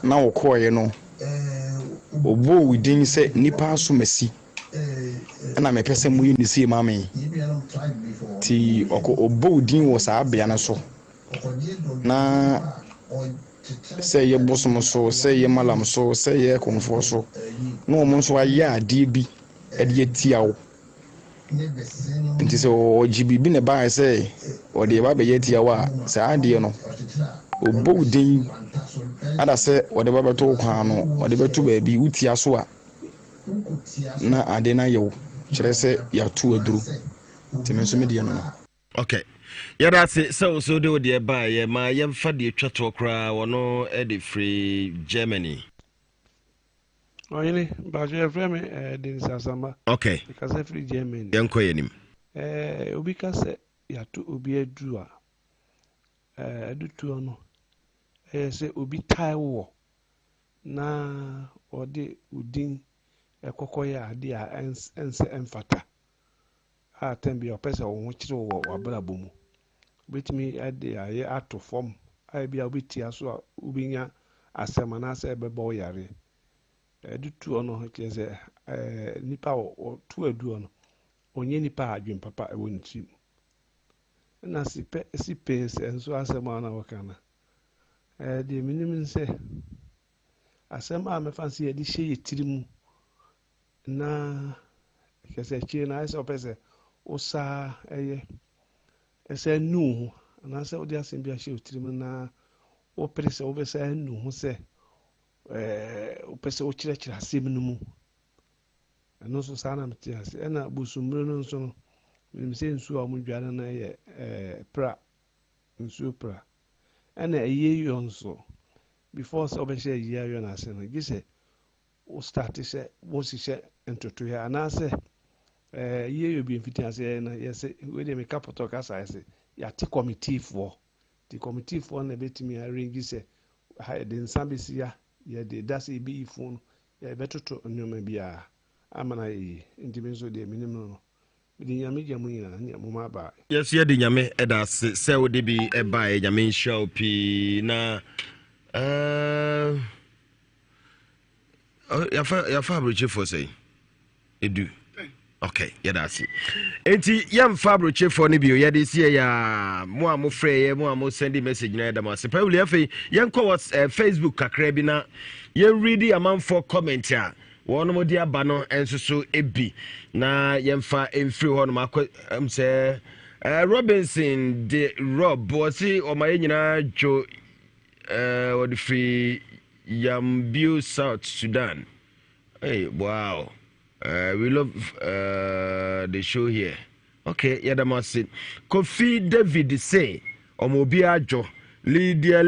na wɔkɔɔeɛ no ɔbɔɔ wo din sɛ nnipa asomasi ɛna mepɛ sɛ moyɛ ne sie ma me nti ɔbɔ wo din wɔ saa bea no so na sɛ yɛ bosom so sɛ yɛ malam so sɛ yɛ kɔmfoɔ so na ɔmo nso ayɛ adeɛ bi ɛde atia wo nti sɛ ɔgye biribi na ɛbaeɛ sɛ ɔde ɛba bɛyɛ atia wo a saa adeɛ no ɔbɔ wo din ada sɛ ɔde bɛbɛto wo kwan no ɔde bɛto baabi wotia so a na ade no ayɛ wo kyerɛ sɛ yɛato aduro nti me nso medeɛ no no okay yɛda se sɛ wo so de wo deɛ baeɛ ma yɛmfa deɛ twa toɔ koraa wɔno de firi Germany ɔyene baatwe yɛfrɛ me Denis Asamba okay kasa firi Germany yɛnkɔ yɛnim obi ka sɛ yɛato obi aduru a adutoɔ no ɛyɛ sɛ obi tae wɔ na ɔde udin ɛkɔkɔyɛ ade a ɛnsɛ ɛmfata a tɛn bi ɔpɛ sɛ wo ho kyerɛ wɔ w'abrabɔ mu wobɛtumi ade ayɛ ato fam a bi a wobɛtia so a wobɛnya asɛm anaasɛ ɛbɛbɔ wo yareɛ adutoɔ no kyerɛ sɛ nipa a ɔto aduɔ no ɔnyɛ nipa a adwen papa ɛwɔ ne tirim ɛna si pɛn sɛ nso asɛm a na wɔka no deɛ menim sɛ asɛm a mɛfa sɛ yɛde hyɛ yɛ tiri mu na kɛsɛ akyire no ayɛ sɛ wopɛ sɛ wosaa ɛsɛ nu ho anaasɛ wode asɛm bi ahyɛ wo tiri mu na wopere sɛ wobɛsɛ nu ho sɛ wopɛ sɛ wokyerɛkyerɛ asɛm no mu ɛno nso saa na mete ase ɛna bosummire no nso no menim sɛ nsuo a ɔmodwane no yɛ pra nsuo pra ɛna ɛyɛ yɔ nso before sɛ wobɛhyɛ ayie ayɔ no ase no gye sɛ wo start sɛ wohyehyɛ ntotoeɛ anaasɛ yie yɔ bi mfiti ase no yɛsɛ wede meka pɔtɔ kasa yɛsɛ yɛate committeefoɔ nti committeefoɔ na ɛbɛtumi arrange sɛ yɛde nsa bɛsi ya yɛde da sɛ yɛbɛyi fo no yɛbɛtoto nneɔma biara ama no ayɛyie nti me nso deɛ menim no no mede nyame gya mu nyinaa ne moma abaa yɛso yɛde nyame ɛda ase sɛ wode bi ɛbaeɛ nyame nhyira wo pii na yɛfa abrɛkyefoɔ sɛ ɛdu okay yɛda ase enti yɛmfa abrɛkyefoɔ no bio yɛde sie yɛ mo a mofrɛeɛ mo a mo sɛnde message na yɛda mo ase pawuli afei yɛnkɔ wɔ Facebook kakra bi na yɛnredi amanfoɔ comment a wɔnom de aba no nso so ebi na yɛmfa mfiri hɔ nom akɔ sɛ Robinson de Rob wɔsi ɔma yɛ nyinaa dwo wɔde firi Yambio South Sudan. Hey, wow, we love the show here. Okay, yadamasi Kofi David say ɔma obi adwo Lydia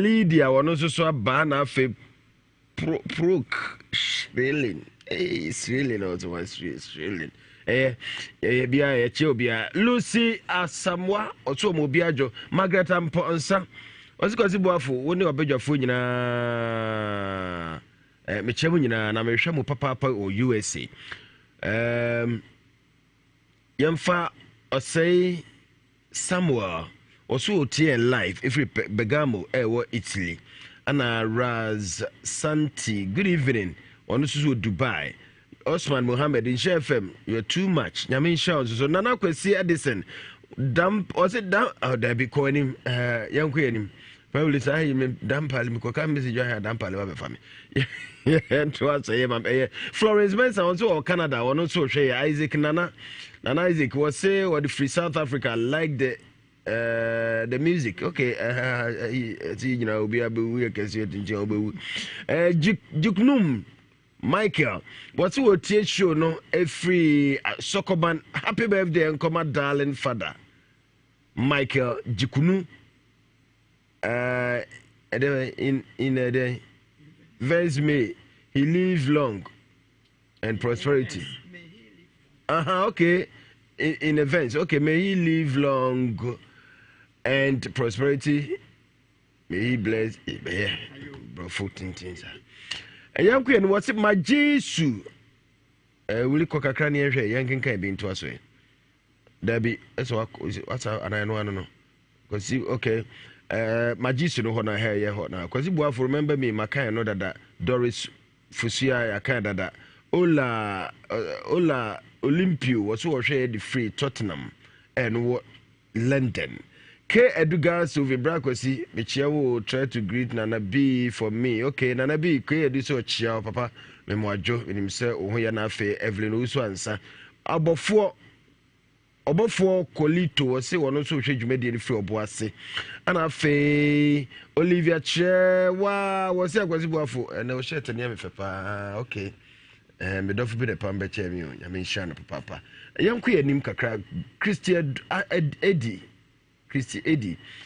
wɔno nso so aba na afei Proc Shrilling. Hey, Shrilling also was Shrilling. Bia Ethiopia Lucy Asamwa otu omobi ajo Margaret Amponsa osikosi boafo woni obedwafo nyina mechemu nyina na mehwe mu papa o USA yemfa osei Samuel osu otien live every Bergamo wo Italy ana Raz Santi good evening onu susu Dubai Osman Mohammed in Share FM, you're too much. Yamin shouts so Nana Kwesi Edison. Dump was it down? Oh, there be calling him young queen. Probably say me dampale me koka message you have dampale wa be fami. Yeah, to us say mam Florence Benson also Canada one also hwe Isaac Nana Isaac was say what the free South Africa like the music. Okay, see you know be able we can see it in job. Juknum Michael, what's what show no every soccer band happy birthday and come darling father. Michael Jukunu in the verse May he live long and prosperity. Okay. In events, okay, may he live long and prosperity. May he bless. Yeah, bro, 14 things. A young queen, what's it, my Jesus? Will you cook a cranny? Young can be into us. Debbie, that's what's and I know. Because see, okay, my Jesus, no one I hear you now. Because you have remember me, my kind know that Doris Fusia, I kind that Ola Olympio was who shared the free Tottenham and London. K Edugas of Ibrakwasi, Michio try to greet Nana B for me. Okay, Nana B, K do so chia, Papa, Memoajo, and himself, Oyana Fe, Evelyn Uswansa. About four Colito was say one also shade you made the free Obuase. And I fe Olivia Chair, wow, was there was it and I was shut and yammy papa. Okay. Me don't forbid a pambe chemi. I mean, Shana Papa. A young queer nim kakra, Christian Eddie.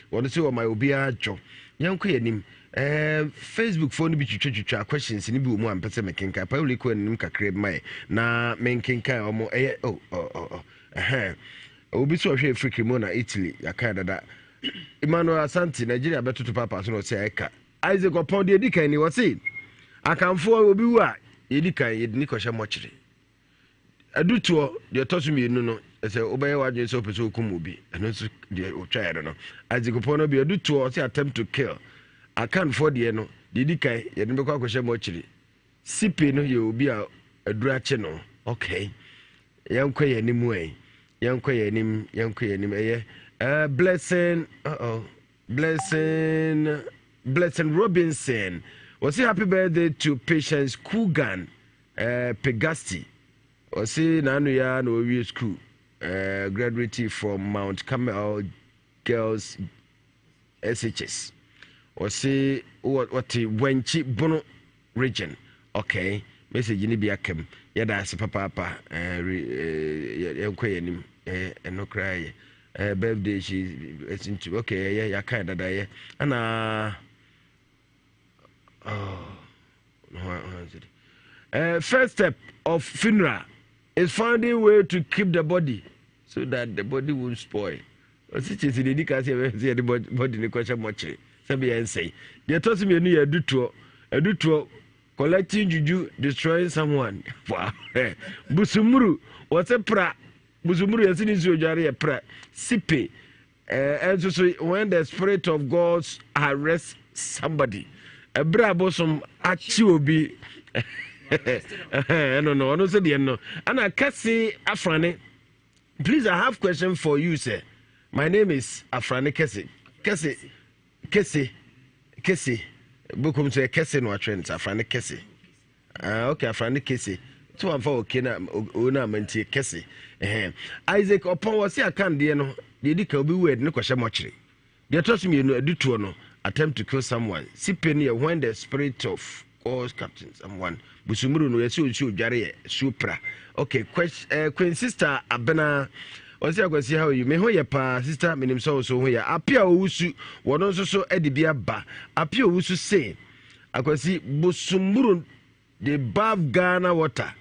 Want to say my Obia Joe. Young queer nim. Facebook phone be chucha questions in Ibu and Pesa Mekinka. Probably queen nim kakre my na menkinka or more. Obi so hwe free Mona Italy. Yakada that. Emmanuel Asante Nigeria better to Papa so say Eka. Isaac upon the Dika and he was saying. I can for Obi wa. Yedika yedni kwasha mochire aduto de tosu mi nu no ese obaye wadwe so peso okumobi eno so de otwae no azikopo no bi aduto o say attempt to kill akan for de no yedika yedni be kwasha mochire sipe no ye obi a adurache no okay yankwa yanimu yankwa yanim eye blessing Robinson. Was say happy birthday to Patience Kugan Pegasti. Was say Nanuya no school graduate from Mount Carmel Girls SHS. Was say what Wenchi Bono region. Okay, message ni biakem. Yada se papa yankwayenim no cry. Birthday she into okay ya kind of that ana. First step of funeral is finding a way to keep the body so that the body won't spoil. The body in question much. Somebody say, they told me you do to collecting juju, destroying someone. Wow. Busumuru, what's a pra? Busumuru, as soon as you are a pra. Sipe. And so when the spirit of God arrests somebody. A brabosom achi obi no say the no and I can say Afrani. Please, I have question for you, sir. My name is Afrani Kese bokum say Kese no trend Afrani Kese okay Afrani Kese so am for okay na ona mantie Kese Isaac upon was say akan de no de di ka obi word ne kwahye mochire de trust me no adutuo no attempt to kill someone. See penny when the spirit of God's captain someone. Busumuru no yesi odware supra. Okay, Queen sister Abena. Osi akwasi how you me ho ye pa sister minim so ho ya. Apia owusu wono nso so edibia ba. Apia owusu say akwasi busumuru the bath Ghana water.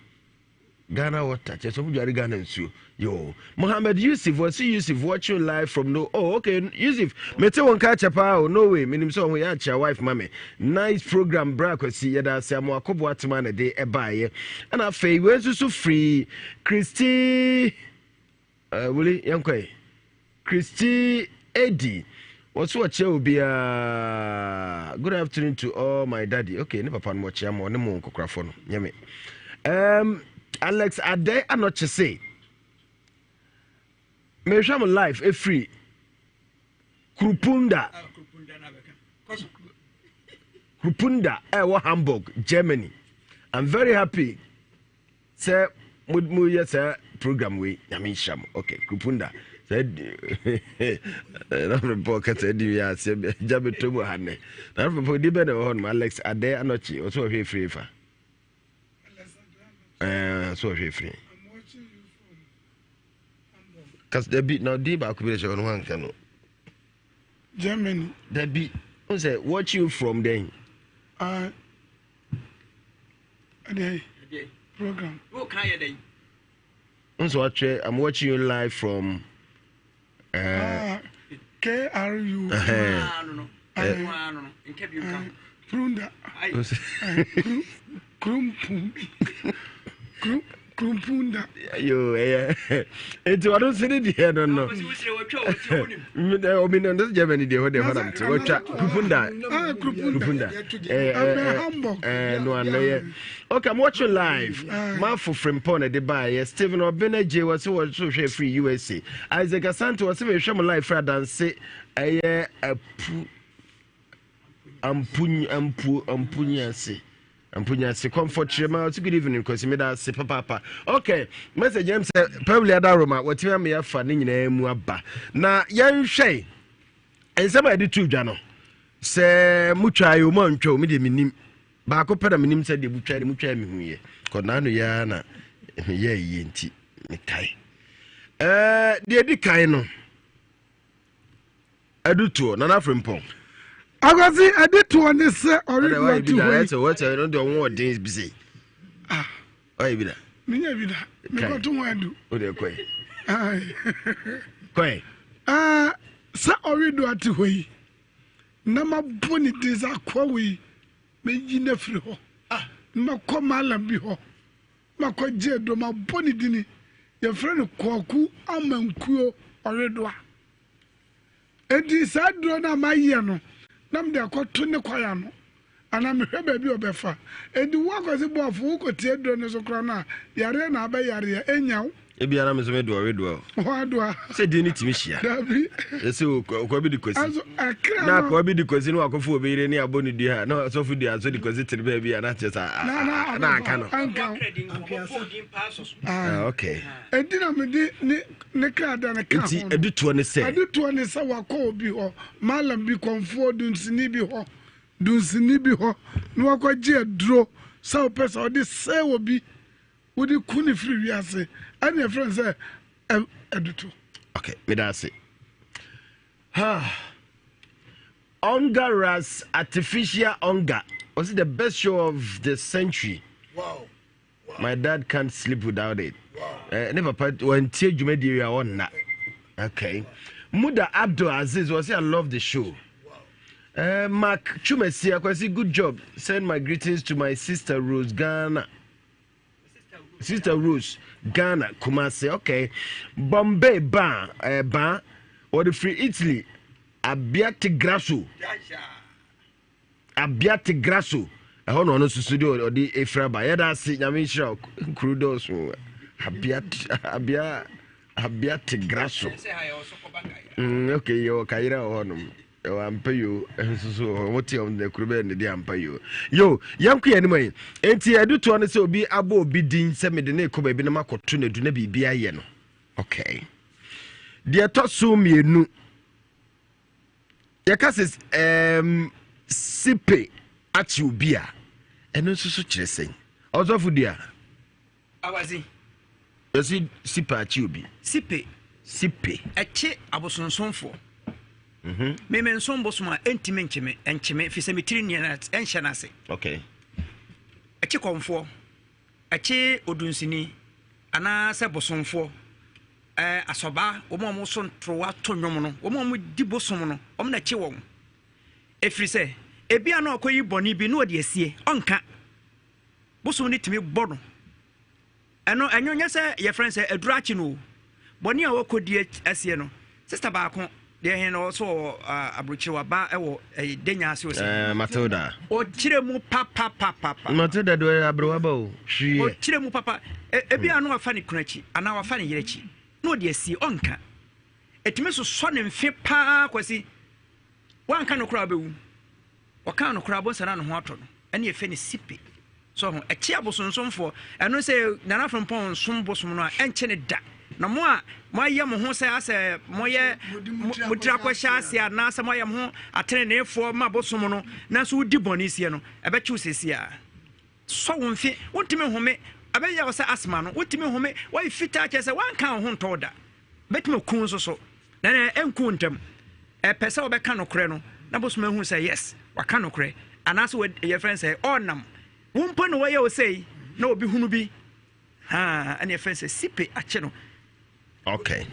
Cheso budware Ghana nsuo. Yo, Mohammed Yusuf, was Yusuf watching live from no. Oh, okay, Yusuf. Mete won catch up. No way. Minim so we your wife, mommy. Nice program, bra. Cause see yada say mo akobo atman a day ebaye. And I fey we so free. Christy, Willie Yankwe. Christy Eddie. What's what you be good afternoon to all my daddy. Okay, never pan much yam on the moon cocraphone. Yame. Alex Ade anoche say. Me sham life e free. Krupunda Krupunda Hamburg, Germany. I'm very happy. Sir, yes, sir, program we Yamisham. Okay, Krupunda. Said pocket said you are Jabitubu Hane. Now for debate on Alex Ade Anochi, also a free for. So free. Because there be no deep occupation on one canoe. Germany. There be, who say, watch you from there? A program. What kind of day? So I'm watching you live from KRU. No. In Cape you come. Prunda. Krumpunda. Yo, it's what I'm saying. I don't know. I mean, that's Germany. They hold their hand up to watch Krupunda. Okay, I'm watching live. Marfo from Pone de Bay. Stephen Obeneje was so free USA. Isaac Asante was even show live for dance. Ampunyasi. Comfort Chema. Good evening, because you made us say papa. Okay, Mr. James probably at Roma. What you may have fun in Muaba. Now, young Shay, and somebody too, Jano. Say, Mucha, you moncho, minim. Bako Peda minim said the Mucha, me. Conano Yana, ye yinti, Mikai. Dear Dicano. I do too, Nana from Pong. I did to understand already. What I don't know what days busy. Why be that? Me got to do. Oh, they're quite. Sir, already do at the way. Nama bonnet is a quarry. May you never. Macomala be ho. Macojedo, my bonnet dinny. Your friend Kwaku, Amankuo, already. And this I don't know my yano. Nam de akoto ne kwaya no ana mehwe ba bi obefa edi wakoze boafo ukotie do ne so kra na yare na aba yare enyaw e bia na me so me do we do o se di ni timi hia dabi e se ko bi di kosi na ko bi di kosi no akofo obere ni aboni di ha na so fu di aso di kosi tiri ba bia na chesa na aka no okay edi na me di ne kra da na ka nti eduto ne se wakọ obi ho malam bi konfo dunsini bi ho no akwaje aduro sa opesa odi se obi wodi kuni free wiase and your friend say eduto. Okay, me da say Ongaras artificial onga was it the best show of the century? Wow. My dad can't sleep without it. Never part when tea jumedi on na. Okay. Muda Abdul Aziz was I love the show. Mark Chumesi, I good job. Send my greetings to my sister Rose Ghana. Sister Rose Ghana Kumasi. Okay. Bombay Ba or the free Italy. Abbiate Grasso. I don't know studio or the Efraba. Yada see Yamisha Crudos. Abbiate Grasso. Okay, yo, Kaira Honum. I'm pay you, so what you on the Krube and the Ampayo. Yo, Yankee anyway. Ain't I do to honest be abo bidding semi the neko baby no mako tune do ne be yeno. Okay. Dear Tosu me nu. Yakasis sipe at you beer. And also so chasing. Also for dear. Awazi. You see, sipe at you be. Sipe. A che abosonson for. Me menson bosuma entimencheme encheme fi semitri nianat enchanase. Okay. A che konfo. A che odunsini ana se bosonfo. Asoba omo son trowa to nwom no omo di bosom no omo na che won efri se ebia na okoyi boni bi no de asie onka bosom ni timi bono eno enyonya se ye friend se adurachi no boni a wakodi asie no sister ba ko de hen no so abrochiwa ba ewo denya ase o se Matilda o kire mu papa Matilda do abrowa ba o hwie o kire mu papa ebia no afa ni kunachi ana wafa ni yerechi no de asi onka etime so ne mfe pa kwasi wanka no kra bewu wɔka no koraa bɔnsa na ne ho atɔ no ɛne yɛfɛ ne sipe so ho ɛkyi abosonsomfoɔ ɛno sɛ nana frempɔn nsom bosom no a ɛnkyɛ ne da na mo a moayɛ mo ho sɛ asɛ moyɛ modira kɔhyɛ ase anaasɛ moayɛ mo ho ateneneefoɔ ma bosom no nanso wodi bɔne sie no ɛbɛkyew sɛsi a sɔ wo mfe wontumi home ɛbɛyɛ wo sɛ asma no wontumi home woayɛ fitaa kyɛ sɛ woanka wo ho ntɔw da bɛtumi ku nso so na ɛnku ntam ɛpɛ sɛ wobɛka nokorɛ no na bosom ahu sɛ yes waka nokorɛ anaasɛ yɛfrɛ sɛ ɔnam wo mpo na wɔyɛ wo sei na obi hunu bi ɛne yɛfrɛ sɛ sipe akye no. Okay.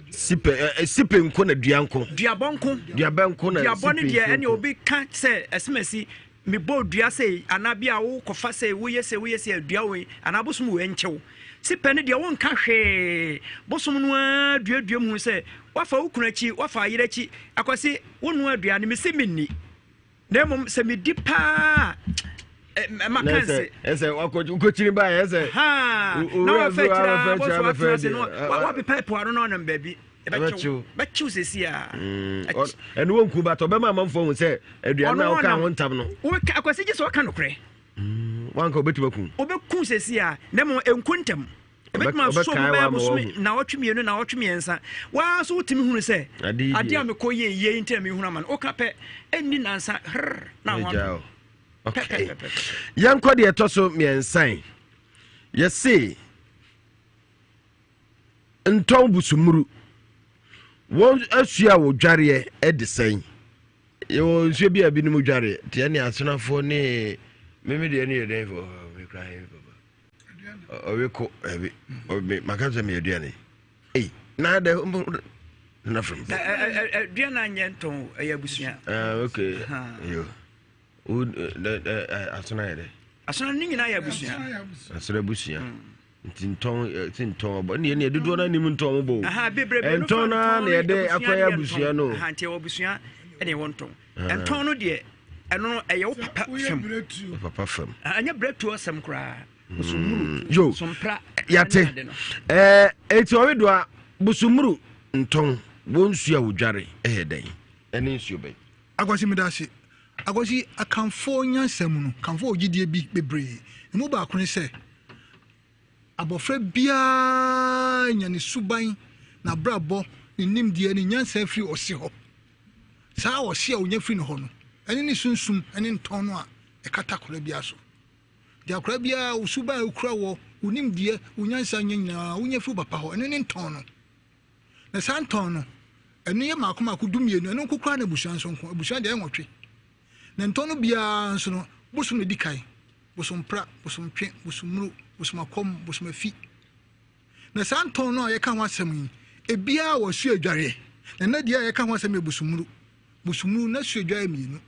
Sipe nko na duanko. Duabonko. Duabanko na sipe. Duabone dia ene obi ka se esemasi me bo dua se anabia wo kofa se wo yese dua we anabosum we nchew. Sipe ne dia won ka hwe. Bosum no dua mu se wafa wo kunachi wafa yerechi akwase wonu adua ne me se menni. Na mom se me di pa makanse ese wakochiri ba ese ha na wa fetira wa be pipe aro no na baby bechu sesi a enu wonku ba to be ma manfo hu se aduan na wo ka ho ntam no wo akwase gi so ka nokre wanka obetubaku obeku sesi a na mo enku ntam ebetuma so ba bosumi na wotwemienu na wotwemiensa wa so wotimi hunu se ade a me koye ye ntam me hunu ama o ka pe enni nansa na wa. Okay. Yanko de etoso miensan. Yesi. Nton busumuru. Won asua wo dware e de san. Yo nsu bia bi no dware. Tie ne asonafo ne meme de ne yeden fo me cry baba. O we ko ebi. O me makaza me aduane. Na de na from. Aduane nyenton ayabusua. Okay. Yo. Asona yede asona ningi na ya busua asona busua tinton bo ne ne dodo na nim nton bo bebrebe nton na ne yede akoya busua no nte wo busua e ne wonton nton no de eno eye wo papa fam anya bretu osem kra yo sompra yate eti owe do a busumuru nton wonsua wodware den ene nsuo ben akwasi medase agosi akanfo nyansam no kanfo ogidie bi bebre emu ba akone se abofra bia nyane suban na brabo ne nimdie ne nyansa firi osi ho saa osi a onya firi no ho no ene ne sunsum ene nton no a ekata kora bia so dia kora bia usuban ukura wo unimdie unyansa nyanya unya firi papa ho ene ne nton no na saa nton no ene ye makoma kudumienu ene kokura na busuan so nko busuan de enwotwe na ntono bia nso no bosom ne dikai bosom pra bosom twe bosom muru bosom akom bosom afi na san tono ye kan wasem yi ebia wo su adware na dia ye kan wasem bosom muru na su adware mienu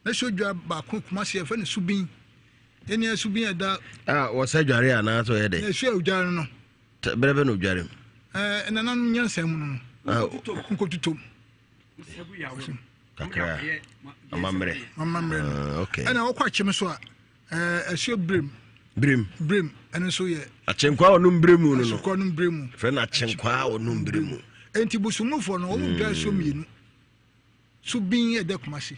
na su adware ba ko kuma se fa ne subin ene subin da wo sa adware ana so ye de na su adware no brebe no adware na nan nyansam no nkotutom kakra amamre okay ana wo kwa chim so a asio brim ene so ye achenkwa onum bremu no so onum bremu fe na achenkwa onum bremu enti busumufo no wo dwa so mienu so bin ye de kumasi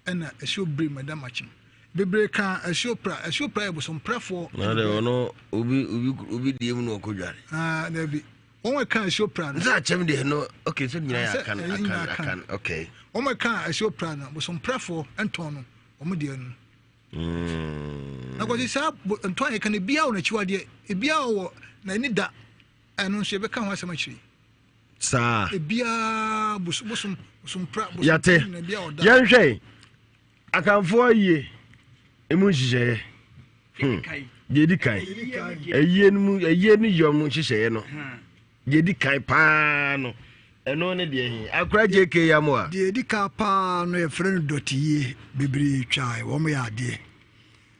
ena asio brim da machim bebre kan asio pra ye busum prafo na de ono obi diem no okodware na bi won kan asio pra no za chem de no okay so nyina ya kan okay won kan asio pra no busum prafo enton no omo de anu na ko sa enton e kan bia wo na chiwade e bia wo na ni da anu se be kan ho asema chiri sa e bia busum pra yate yanhwe akanfo aye emu nhihye yedi kai aye nu yom nhihye no yedi kai pa no eno ne de hin akra JK yamo a de di ka pa no e freno dotiye bibiri twai wo mo ya de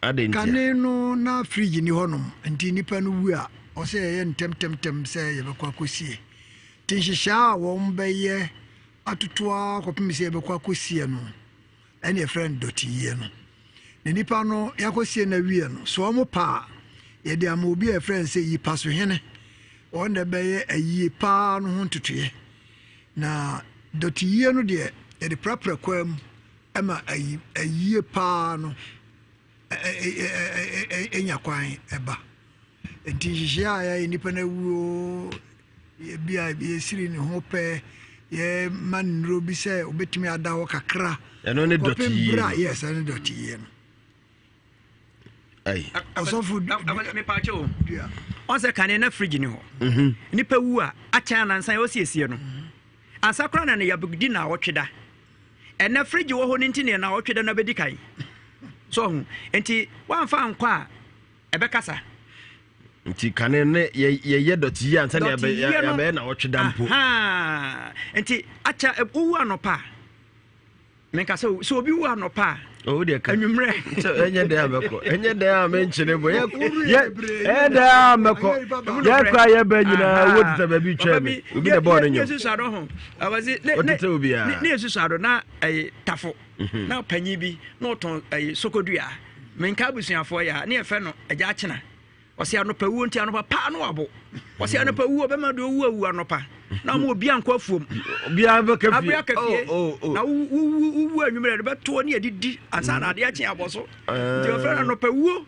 adentia kane no na fridge ni honom nti nipa no wu a o se yentem se ye bekwa kosie tinhihya wo mbeye atotoa kopim se ye bekwa kosie no ene freno dotiye no ne nipa no yakosie na wie no so mo pa ye de amobi e freno se yi paso hene on de beye ayi pa no ho ntutuye na dotiye no de de prapra kwam ɛma ayie paa no ɛnya kwan ɛba nti hyehyɛ a yɛyɛ nnipa no awuo bi a yɛsiri ne ho pɛ yɛma nnuro bi sɛ wobɛtumi ada hɔ kakra ɛno ne dɔteyie yes ɛno dɔteyie no ɔsɔfo mepaakyɛ o ɔsɛ kane na fridge ni hɔ nnipa wu a akyɛn anansa wɔsiesie no ansa kora na ne yɛbɛdi na wɔtwe da ɛnɛ fridge wɔ hɔ no nti ne na wɔtwe da na bɛdi kan so ho nti woamfa nkɔ a ɛbɛkasa nti kane ne yɛyɛ dɔteyie ansa ne yɛbɛyɛ na wɔtwe da mpo nti akyɛ wowu anɔpa a menka sɛ obi wu anɔpa a oh dear anwummerɛ ɛnyɛ dɛ amɛkɔ ɛnyɛ dɛ amɛnkyene bo yɛ dɛ amɛkɔ yɛkɔ yɛba nyinaa wotita baabi twɛ me obi na bɔɔ no nyɛ yesusado ho awase wotita obiaa ne yesusado na ɛyɛ tafo na panyi bi na ɔtɔn ɛyɛ sokodua menka abusuafoɔ yɛ a ne yɛfɛ no agya akyena ɔsɛ anɔpa wuo nti anɔpa paa no wabɔ ɔsɛ anɔpa wuo bɛma de ɔwu awu anɔpa na mo obi ankɔ afuom obiara bɛka fie na wu anwummerɛ de bɛtoɔ ne yɛdidi ansa na adeɛ akye abɔ so nti ɔfrɛ no anɔpa wuo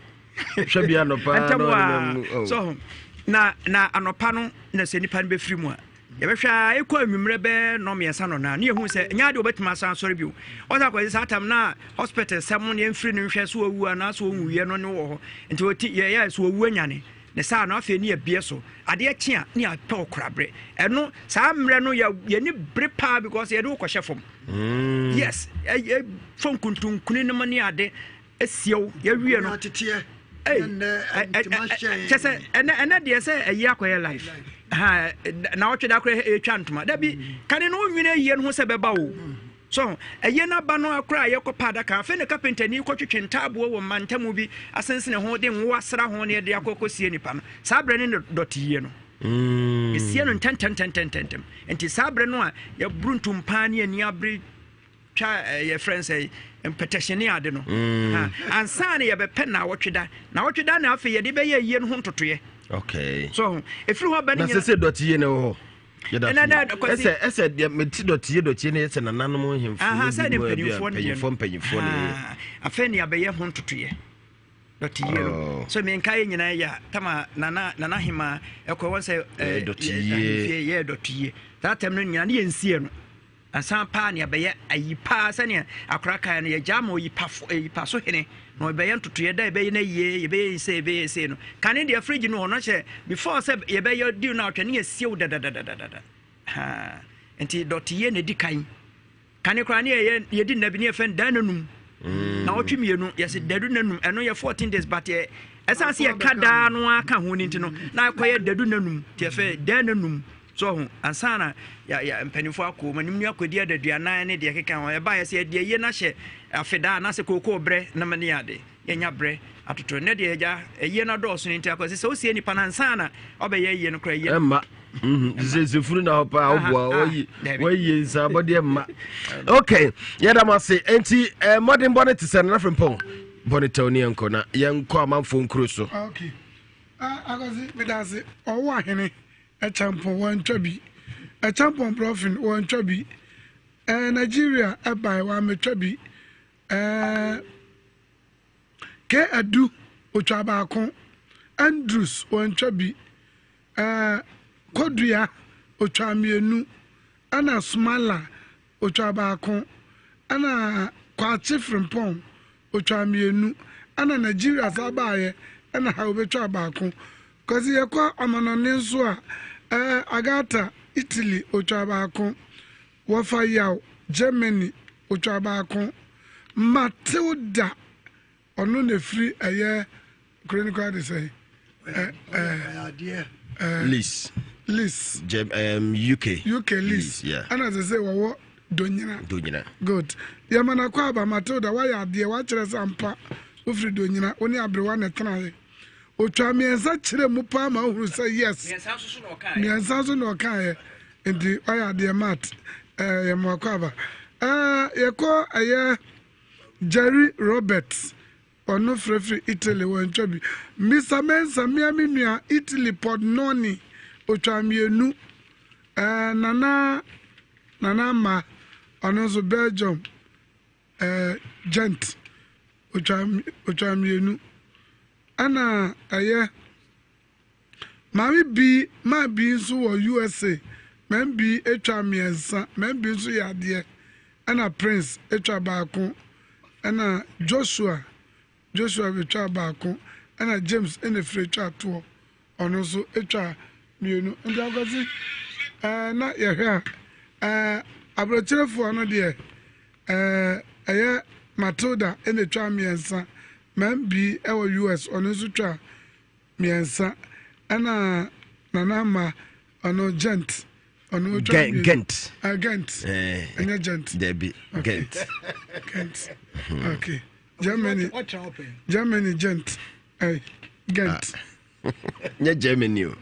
hwɛ bi anɔpa ntɛm a so na anɔpa no na sɛ nnipa no bɛfiri mu a yɛbɛhwɛ a ɛkɔ anwummerɛ bɛɛ nɔmmiɛnsa no naa ne yɛhu sɛ ɛnyɛ ade wobɛtumi asan asɔre bio ɔsɛ akɔsi saa tam na hospital sɛm ne yɛmfiri no nhwɛ so wawu anaasɛ ɔwuiɛ no ne wɔ hɔ nti yɛyɛ sɛ wɔwu anyane ne saa no afei ne yɛbie so adeɛ kye a ne yɛapɛ ɔkoraberɛ ɛno saa mmerɛ no yɛni bere paa because yɛde wo kɔhyɛ fam yes fam kuntunkuni no ma ne ade asiew yɛwie no kyɛ sɛ ɛnɛ deɛ sɛ ayi akɔyɛ life na wɔtwe da kora ɛtwa ntoma dabi kane no wonwene ayie no ho sɛ bɛba wo so ɛyɛ no aba no akora a yɛkɔpa adaka afei ne kapentani kɔtwetwe ntaaboɔ wɔ mantamu bi asensene ho de nwo asra ho ne yɛde akɔkɔsie nipa no saa berɛ ne dɔteyie no ɛsie no ntɛntɛntɛntɛntɛm nti saa berɛ no a yɛburu ntompaa ne ani abere twa yɛfrɛ sɛ mpɛtɛhyɛne ade no ansa ne yɛbɛpɛ na wɔtwe da na afei yɛde bɛyɛ ayie no ho ntotoyɛ okay so ɛfiri hɔ ba ne nyina na sɛ dɔteyie ne wɔ hɔ ɛsɛ deɛ meti dɔteyie ne yɛsɛ nananom mpanyimfoɔ ne afei ne abɛyɛ ho ntotoyɛ dɔteyie no so menka yɛ nyinaa yɛ tama nana hema ɛkɔ wɔ sɛ yɛ dɔteyie saa tam no nyina ne yɛnsie no ansan paa ne abɛyɛ ayi paa sɛnea akora kae no yɛgya ma oyipa so hene na ɔbɛyɛ ntotoyɛ da yɛbɛyɛ no yie yɛbɛyɛ sɛ no kane deɛ fridge no ɔno hyɛ before sɛ yɛbɛyɛ diw no atwɛ ne yɛsiew dadadadadada nti dɔteyɛ na di kan kane koraa ne yɛdi nnabi ne yɛfɛ daa nanum na ɔtwe mmienu yɛsɛ dadu nanum ɛno yɛ 14 days but ɛsiane sɛ yɛka daa no aka ho no nti no na akɔyɛ dadu nanum nti yɛfɛ daa nanum so ho ansana ya mpanimfo akɔ manim nu akɔdi adaduanan ne deɛ keka ho ɛba yɛ sɛ deɛ yɛ na hyɛ afeda na sɛ kokoo brɛ na mane ade yɛnya brɛ atoto ne deɛ agya ɛyɛ na dɔɔso ne nti akɔsɛ sɛ wosie nipa na ansana ɔbɛyɛ yɛ no kora yɛ ɛma sɛ furu na hɔ paa woboa wayi nsabɔdeɛ mma okay yɛda mo ase enti mmɔden bɔne te sɛ no nafrɛ mpɔn bɔne tɛw ne yɛnkɔ na yɛnkɔ amanfoɔ nkuro so okay akɔse medase ɔwɔ ahene ɛchampɔn wɔntwa bi ɛchampɔn profin wɔntwa bi Nigeria ɛbae wɔametwa bi ke adu otwa baako Andrews wɔntwa bi kodua otwa mmienu ana smala otwa baako ana kwachi frimpɔn otwa mmienu ana Nigeria sabaye ana ha obetwa baako kɔsi yɛkɔ amanɔne nso a Agata Italy otwa baako wɔfa yaw Germany otwa baako Matilda ɔno na firi ɛyɛ kronikwa de sɛ Liz UK Liz ana sɛ wɔwɔ Donyina good yɛmana kɔ aba Matilda wayɛ adeɛ wakyerɛ sɛ ampa wofiri Donyina wo ne aberewa ne tenaeɛ otwa miensa kyerɛ mu pa ma ohuru sɛ yes miensa so no kae enti aya de mat yɛmɔkɔ aba yɛkɔ ɛyɛ Jerry Roberts ɔno frɛfiri Italy wɔntwa bi Mr. Mensa miami nua Italy Podnoni otwa mienu nana ma ɔno nso Belgium gent otwa mienu ana aye mami bi ma bi nso wo USA men bi etwa miensa men bi nso yade ana prince etwa baako ana Joshua etwa baako ana James enefre etwa to ono so etwa mienu ndi agozi na yehwe abrochirefo no de aye Matilda enetwa miensa men bi ewo US ono so twa miensa ana nanama ono gent ono Gent anya gent Debbie Gent okay Germany gent gent nya Germany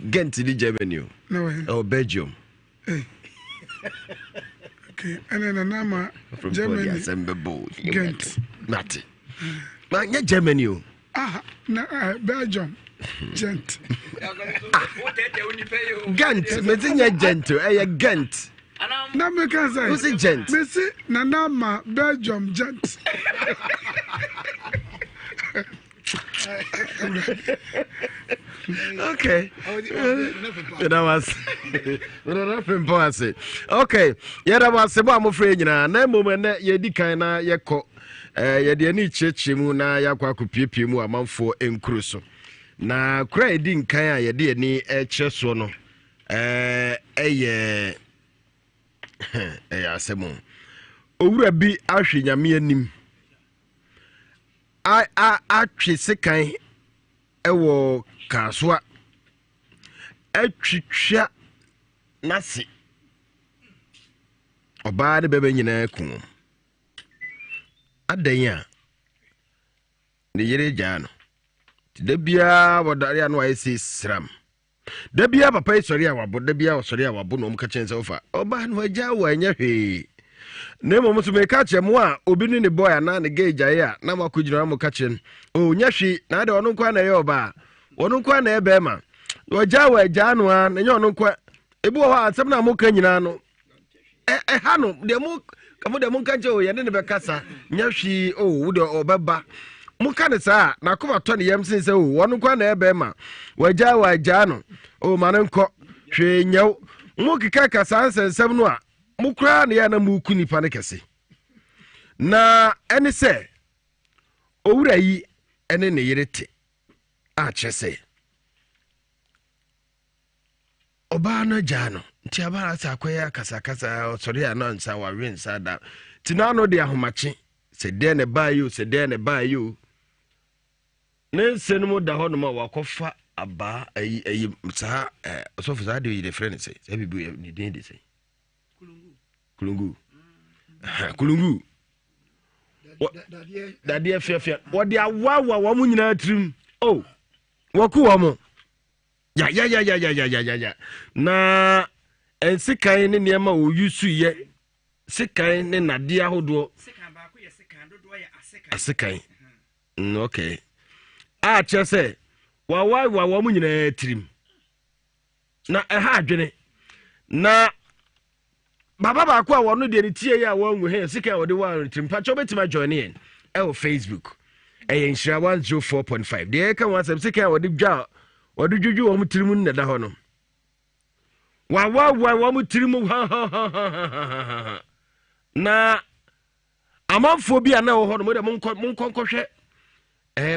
Gent di Germany no Belgium okay ana nanama Germany gent Mate nya Germany Belgium gent Gent metinya gent gent na me can say who's it gent me see nanama Belgium gent okay that was okay that was bo amofre nyina na mom na yedi kan na yekọ yede ani cheche mu na yakwa kopiepie mu amanfo enkuru so na kura edi nkan a yede ani eche so no eye asemu owura bi ahwe nyame anim atwe sekan ewo kaswa atwitwa nasi oba de bebe nyina ku adanya ne yere jano de bia wodare anu ayesi sram de bia papa isori awabo de bia osori awabo no mka chense ofa oba no agya wanya hwe ne mo musu me ka chemu a obi ni ne boy ana ne geja ya na makugina mo ka chen o nya hwe na de onu kwa na ye oba onu kwa na ebe ma ogya wa agya no a na nya onu kwa ebi wo ha asem na mo ka nyina no ha no de mo kamo de mo ka je o ye ne be kasa nya hwe o wo de obeba mo ka ne sa na koma to ne yam sin se o onu kwa na ebe ma wagya wa agya no o ma ne nko hwe nyaw mo kika kasa ansensem no a mukra na ya na muku nipa ne kese na ene se owura yi ene ne yerete a chese oba na jano nti abara sa akwaya kasa osori ya na nsa wa wen sa da tinano de ahomache se de ne bayo ne senmu da ho no ma wakofa aba ayi sa so for that the friend say bibi ni den de say kulungu dadie fia wodi awawa wa mu nyina trim oh woku wo mo ya na ensikan ne niema wo yusu ye sikan ne nade ahodo sikan ba ko ye sikan dodo ya asikan okay a chese wa mu nyina trim na ha adwene na baba ba kwa wono de tie ya wangu he sika wode wa trimpa cho betima join in Facebook Nhyira 104.5 de ka WhatsApp sika wode dwa wode dwudwu wo mutirimu ne da ho no wa mutirimu ha na amanfo bi ana wo ho no mo de mon konkohwe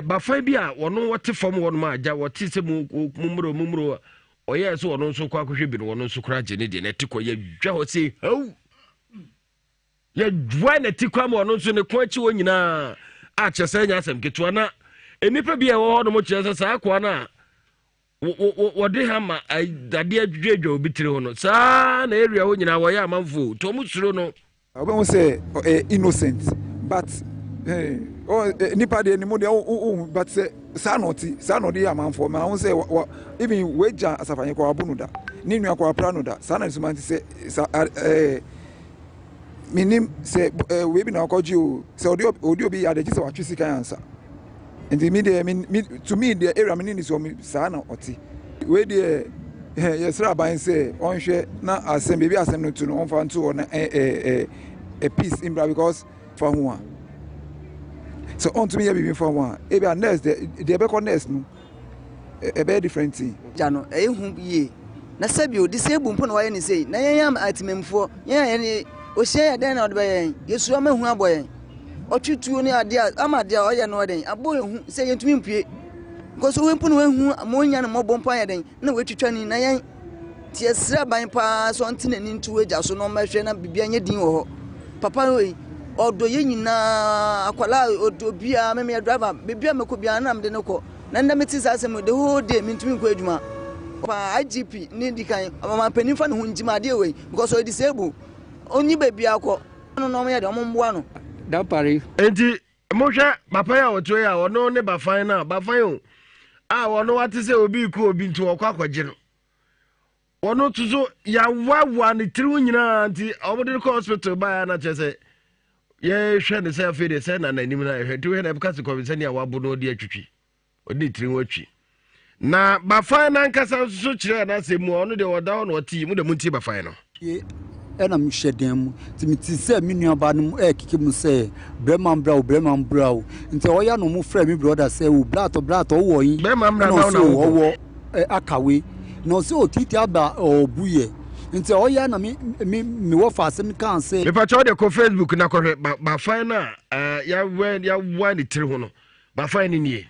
bafa bi a wono wote fom wono ma agya wote se mumro oye so wono so kwa kohwe bi no wono so kura gene de na tikọ ya dwa ho se haw ya dwa na tikọ ma wono so ne ko achi wo nyina a chese nya asem keto na enipa bi a wo ho no mo chese sa akwa na wode ha ma dade adwedwa obi tire ho no sa na area ho nyina wo ya amanfo to mo suro no obo say innocent but nipa de ni mo de but say sanoti amanfo ma won say even weja asafanye kwa abunu da ni nua kwa pra no da sana nsumanti say minim say we bi na okoji o say odi obi ya de ji say watwe sika ansa and me de to me the area me ni so sana oti we de yes ra ban say onhwe na asem bebi asem no to no onfa nto na a piece in because for one. So on to me be for one. Maybe a nurse the be nurse no. A very different thing. Jano, ye. Na sabio disable mpo na waye ni sei. Na yam atimemfo. Ye Oshia den or by Yesu hu aboy. Otutu ni ade ama de oye no den. Aboy hu say yentumi mpie. Because we mpo no hu amonya na mobom pa den. Na wetwitwa ni na yen tie sra ban pa so ntene ni ntu agya so no mahwe na bibia nye din wo ho. Papa we odo ye nyina akwala odo bia me driver bibia meko bia na mde ne ko. Na ndameti sa asem the whole day mintumi nko adwuma. Pa IGP ni dikan mama penimfa ne ho njima de we because o disable. Onyi baby akọ no me ya de omomboa no da pare enti mohwe papa ya oto ya ono ne bafan na bafan o wono wate se obi ku obi nti okwa akwaje no wono tuzo ya wawa ne tiri nyina nti omode ko hospital ba ya na chese ye hwe ne se afede se na nanim na hwe ti we na beka se ko se ne ya wabo no de atwitwi odi tiri watwi na bafan na nkasa so kire na se mu ono de woda ono oti mu de munti bafan no ɛna mhyɛ dan mu nti meti sɛ me nuaba no ɛkeke mu sɛ brɛma mbra wo nti ɔyɛ no mu frɛ me brother sɛ wo blato wowɔ yi brɛma mbra na ɔwɔ akawe na ɔsɛ ɔtiti aba ɔbuyɛ nti ɔyɛ na mewɔ fa asɛm kan sɛ mepakyɛ wode kɔ Facebook na kɔhwɛ bafan no a yɛwa ne tiri ho no bafan no nie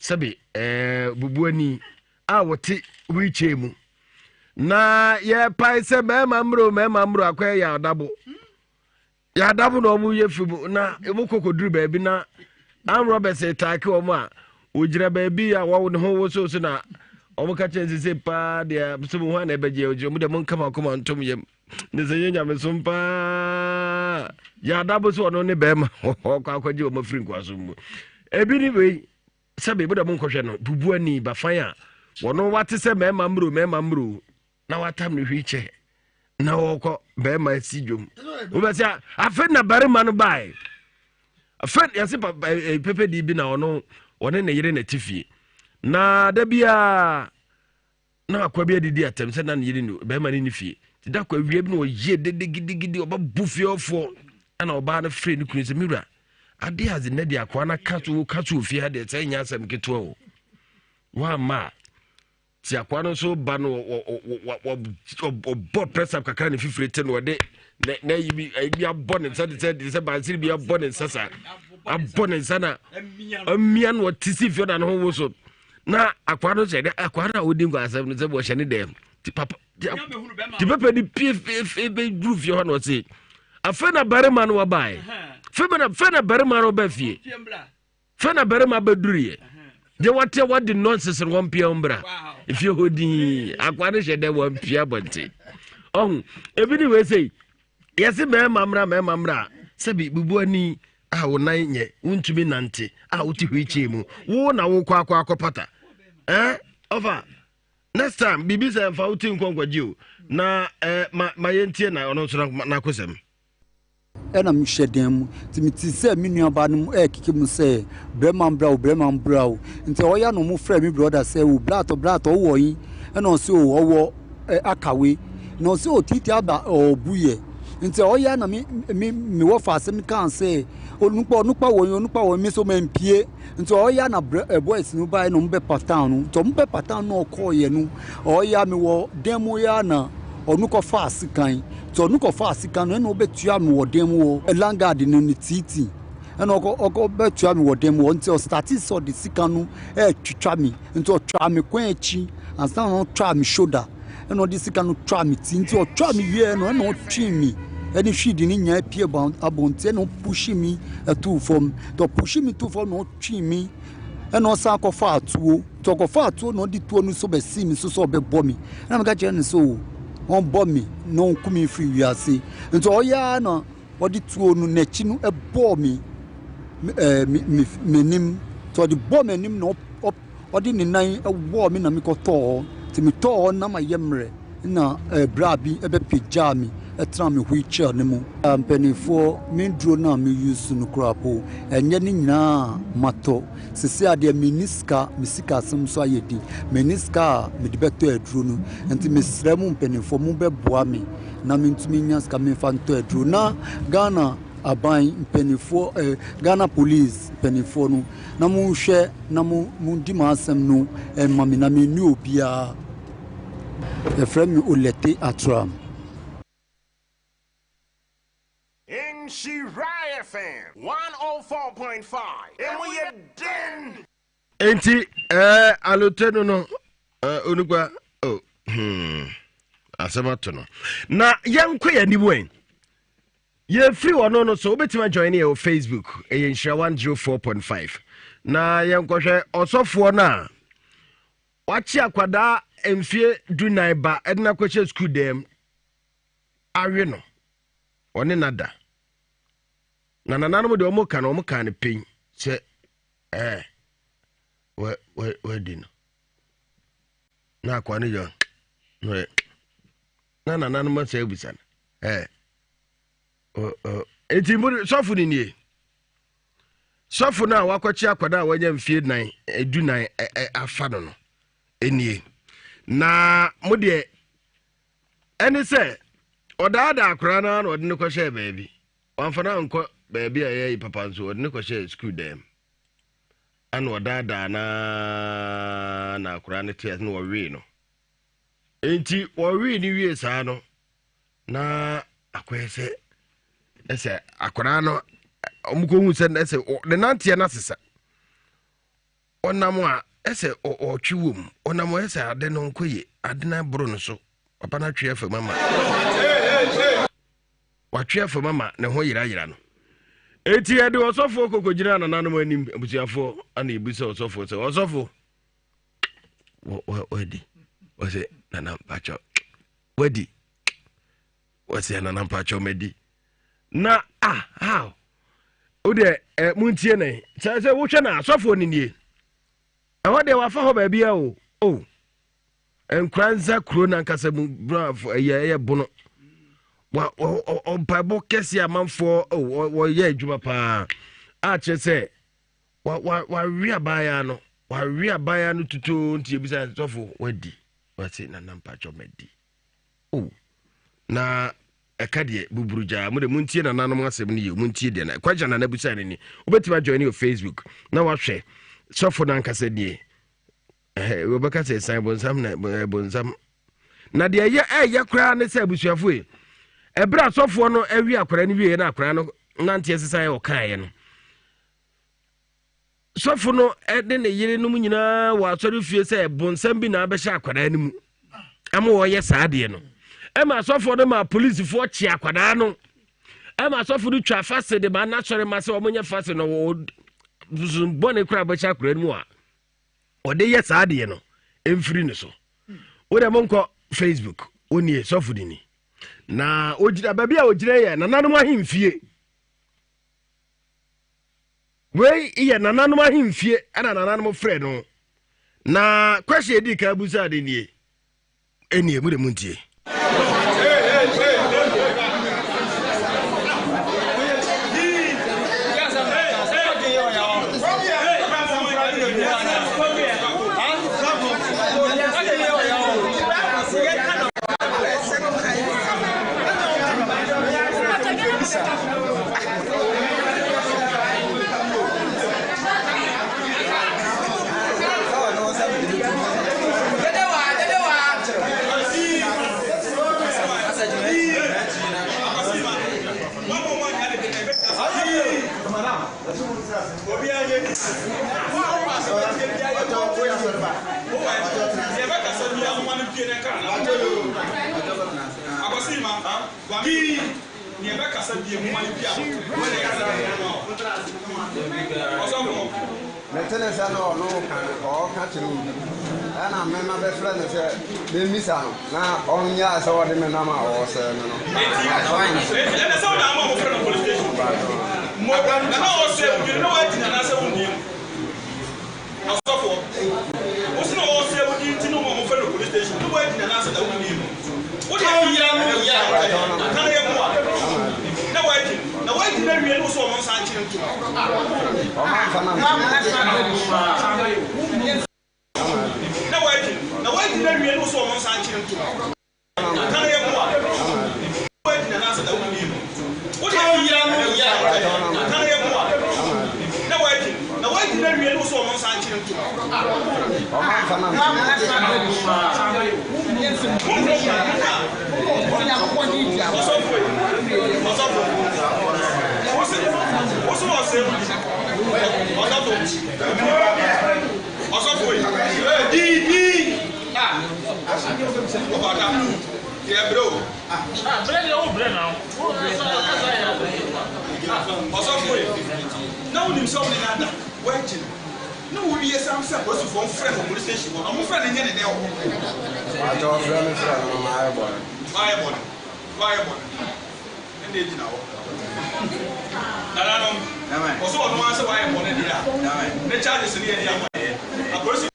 sɛbe bubuani a wɔte wheelchair mu na ye pai se mema mro akwa ya adabo no mu ye fibu na emu kokoduru baabi na am Robert say take o mu a ogira baabi a wo ne ho wo so na o mu ka chenzi se pa de so mu ha na beje o mu de mun kama kuma ntom yem ne se yenya me so pa ya adabo so no ne bema o kwa kwaje o mafiri nkwaso mu ebi ni we sabe bu de mun kohwe no bubuani bafan a wono wate se mema mro na watam ne hwiche na woko be ma sidwom obesia afen na barima no bai afen yase pepe di bi na ono one ne yire na tifie na da bia na akwa bia didi atem se na ne yire no be ma ne fie ti da kwa wie bi no ye dede gidi oba bufie ofo na oba na free ne kunu se mira ade hazi ne dia kwa na katu ofie ade se nya asem keto o wa ma ti akwa no so ba no bo press up kakra ne fifrete no de na yibi abone se ba siri bi abone sasa abone sana amia no tisi fio na no ho so na akwa no se de akwa na odi ngwa asem no se bo hye ne dem ti papa ti papa di pf be group fio no se afena barema no wabae fena barema no ba fie fena barema ba duriye de what the nonsense one pia umbra if you hodi akwani shede one pia bonte ebi we say yes me mamra sabi bubuani a wonan nye wuntumi nante a wuti hwiche mu wo na wo kwa akopata over next time bibi say fa wuti nkonkwaji o na ma yentie na ono so na kosem ɛna mhyɛ dan mu nti meti sɛ me nuaba no ɛkeke mu sɛ brɛma mbra wo nti ɔyɛ no mu frɛ me brother sɛ wo blato wowɔ yi ɛna ɔsɛ ɔwɔ akawe na ɔsɛ ɔtiti aba ɔbuyɛ nti ɔyɛ na mewɔ fa asɛm kan sɛ onukpa wɔ me so mampie nti ɔyɛ na boys no bae na ɔmbɛpa town no nti ɔmbɛpa town no ɔkɔɔyɛ no ɔyɛ mewɔ dan mu yɛ na ɔnukɔ fa asikan so ɔnukɔ fa asikan no ɛna ɔbɛtua me wɔ dan mu wɔ elangard no ne titi ɛna ɔbɛtua me wɔ dan mu wɔ nti ɔstati sɛ ɔde sika no ɛtwitwa me nti ɔtwa me kwan akyi ansa na ɔtwa me shoulder ɛna ɔde sika no twa me ti nti ɔtwa me wie no ɛna ɔtwe me ɛne hwidi ne nya pie abɔnte ɛna ɔpushi me ɛto fam nti ɔpushi me to fam na ɔtwe me ɛna ɔsan akɔfa atuo nti ɔkɔfa atuo na ɔde tuo no so bɛsi me so sɛ ɔbɛbɔ me ɛna meka kyerɛ ne so on bomb no kumi free we are say nti ɔya na ɔde tuo no n'akyi no ɛbɔ me nim so ɔde bɔ me nim na ɔde ne nan ɛwɔ me na me kɔtɔɔ nti me tɔɔ na ma yɛmrɛ na bra bi ɛbɛpagya me ɛtena me wheelchair ne mu mpanimfoɔ me duro no a meuse no koraa po ɛnyɛ ne nyinaa matɔ sisi adeɛ meni sika me sika asɛm so ayɛ di meni sika a mede bɛtɔ aduro no nti mesrɛ mu mpanimfoɔ mu bɛboa me na mentumi nya sika memfa ntɔ aduro na Ghana aban mpanimfoɔ Ghana police mpanimfoɔ no na monhwɛ na mondi m'asɛm no ma me na menni obiara yɛfrɛ me Olete Atram. In Shiraya FM 104.5. And we are den. Enti aloteno no onugba asemato no. Na yanko ya niwen. Ye free one no so obetima join here on Facebook. E Shira 104.5. Na yanko hwe osofo na wachi akwada emfie dunai ba edna kwache school dem awe no. One nada. Na nananom de omo ka ne pen se we dino na akwa ne jo no na nananom se ebusan enti mo sofu ni nie sofu na wakwachi akwada wanya mfie nan edunan afa no enie na mo de ene se odaada akra na odi ne kwhye baabi wanfana nko baabi a yayi papa nso odi ne kwhye school dem an odaada na akra ne ties no we no enti we ni wie saa no na akwese ese akra no omuko hu se ese de nantie na sesa onam a ese otwewom onam ese ade no nkoye ade na bro no so papa na twe afa mama watwe afa mama ne ho yira no eti ede osofo kokogina na nanom anim abusiafo ana ebusa osofo se osofo wadi wase nanam pacho wadi wase nanam pacho medi na how ode muntie ne se wo hwe na osofo ni nie ɛhɔ de wafa hɔ baabi a o enkranza kuro na nkasa mu bravo ɛyɛ bono wa mpabo kɛse amanfo wo yɛ adwuma pa a kyerɛ sɛ wa wi abaya no tutu nti ebisa sɔfo wadi wase na nampa chomedi na ɛka de buburuja mo de muntie na nanom asɛm ne yɛ muntie de na kwaja na nabusa ne ni obetima join your Facebook na wahwɛ sɔfo na nkasa die wobɛka sɛ san bonsam na bonsam na de ɛyɛ kora ne sɛ abusuafo e ɛbra sɔfo no awi akora ne wie na akora no nante sesan yɛ ɔkae no sɔfo no ɛde ne yere no mu nyinaa wɔ asɔre fie sɛ bonsam bi na abɛhyɛ akora ne mu ama wɔyɛ saa de no ɛma sɔfo no ma policefoɔ kye akora no ɛma sɔfo no twa fase de ma na sɔre ma sɛ ɔmonyɛ fase no wɔ bɔne kora bɛhyɛ akora ne mu a ɔde yɛ saa de no emfiri ne so wo de monkɔ Facebook onie sɔfo dini na ogira baabi a ogira yɛ nananom ahemfie wei yɛ nananom ahemfie ana nananom frɛ no na kwahye di ka busa de nie enie mu de muntie Metene sa no kan o ka chiru ana me ma be fra ne se me misa no na onya se wo de me na ma o se no no e se o na ma mo fra no police station mo na o se bi no wa tina na se wo ni asofo o se no o se wo di tina mo fra no police station no wa tina na se da wo ni o de ya mo ya No, we be some supposed to form friend of police station. I'm friend in any day. I don't friend of my boy. And they know. Also, I don't answer why I wanted to do that. The charges in the area. A person.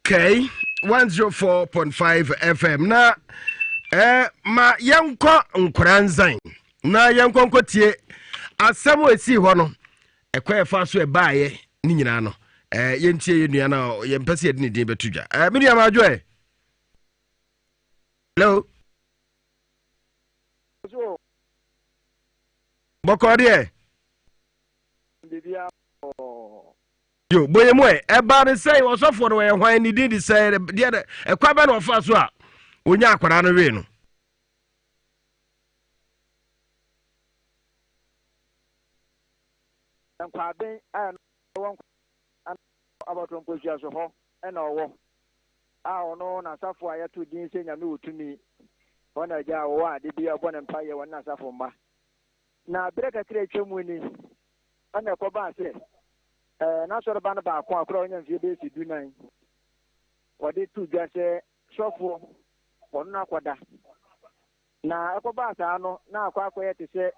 Okay, 104.5 FM. Na ma yanko nkranzan. Na yanko nkotie asɛm esi hɔ no ɛkɔ ɛfa so ɛbaaye ni nyina no yentie yenua na yempɛse yɛde ne din betudwa menua maadwo hello bɔkɔdeɛ yo boye mo ɛba ne sɛ ɔsɔfo no yɛ hwan ne din de sɛ deɛ ɛkwa bɛ na ɔfa so a onya akwara no we no nkwaben a wɔn abato mposia so hɔ ɛna ɔwɔ a ɔno na asafo a yɛto din sɛ nyame wotumi wɔn agya a wɔwɔ ade bi abɔ ne mpa yɛ wɔn asafo mma na bere kakra atwa mu ni ɛna ɛkɔba sɛ n'asɔre ba no baako a kora ɔnya mfie bɛsi dunan wɔde to dwa sɛ sɔfoɔ ɔno no akɔda na ɛkɔba saa no na akɔyɛ te sɛ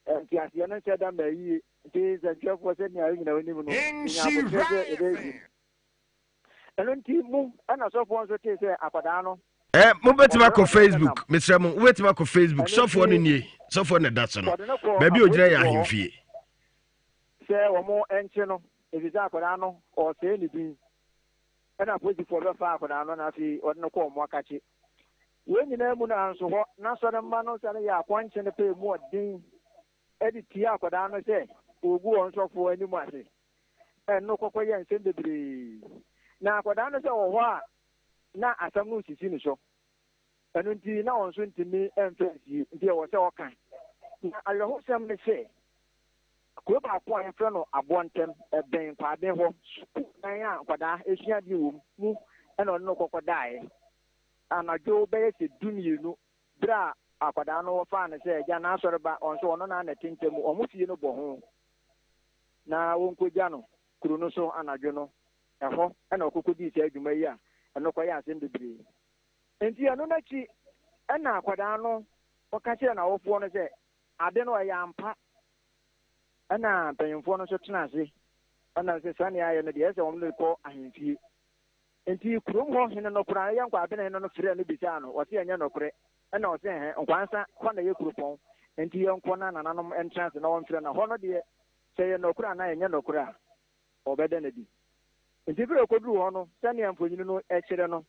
ntiaseɛ no nhyɛ da ma yie nti sɛntwerɛfoɔ sɛnea ɛnyina w'anim no nyaabotɛ sɛ ɛbɛsi ɛno nti mu ɛna sɔfoɔ nso tee sɛ akwadaa no mobɛtumi akɔ Facebook mesrɛ mo wobɛtumi akɔ Facebook sɔfoɔ no nie sɔfoɔ no da so no baabi ogyina yɛ ahemfie sɛ wɔmo ɛnkye no ɛfisɛ akwadaa no ɔsɛe ne din ɛna polisifoɔ bɛfa akwadaa no na afei ɔde no kɔ ɔmo akakye wei nyinaa mu no anso hɔ na sɔre mma no sɛ no yɛ akɔnkye no pɛɛ mu ɔden ɛde tie akwadaa no sɛ ogu wɔn sɔfoɔ anim ase ɛno kɔkɔ yɛ nsɛm bebree na akwadaa no sɛ wɔ hɔ a na asɛm no sisi ne so ɛno nti na wɔn nso ntumi ɛmfa nsie nti ɛwɔ sɛ ɔka na awerɛhosɛm no sɛ kuro baako a yɛfrɛ no aboɔntɛm ɛbɛn kwaden hɔ sukuu nan a akwadaa esua deɛ wɔ mu ɛna ɔno no kɔkɔ daeɛ anadwo bɛyɛ sɛ 12 bere a akwadaa no wɔfaa no sɛ agya n'asɔre ba ɔnso ɔno na ana tentam ɔmo fie no bɔ ho na wɔnkɔgya no kuro no so anadwo no ɛhɔ ɛna ɔkɔkɔ dii sɛ adwuma yi a ɛno kɔyɛ asɛm bebree nti ɛno n'akyi ɛna akwadaa no ɔka kyerɛ n'awofoɔ no sɛ ade no ɛyɛ ampa ɛna mpanyinfoɔ no nso tena ase ɛna sɛ saa nea ayɛ no deɛ ɛsɛ wɔn no kɔ ahemfie nti kurom hɔ hene no koraa yɛ nkwabene no frɛ no bisaa no ɔse ɛnyɛ nokorɛ ɛna ɔse nkwansa hɔ na yɛ kuropɔn nti yɛnkɔ na nananom ɛntena ase na wɔmfrɛ no hɔ no deɛ sɛ yɛ nokorɛ anaa ɛnyɛ nokorɛ a ɔbɛda no di nti bere ɔkɔduru hɔ no sɛnea mfonyini no ɛkyerɛ no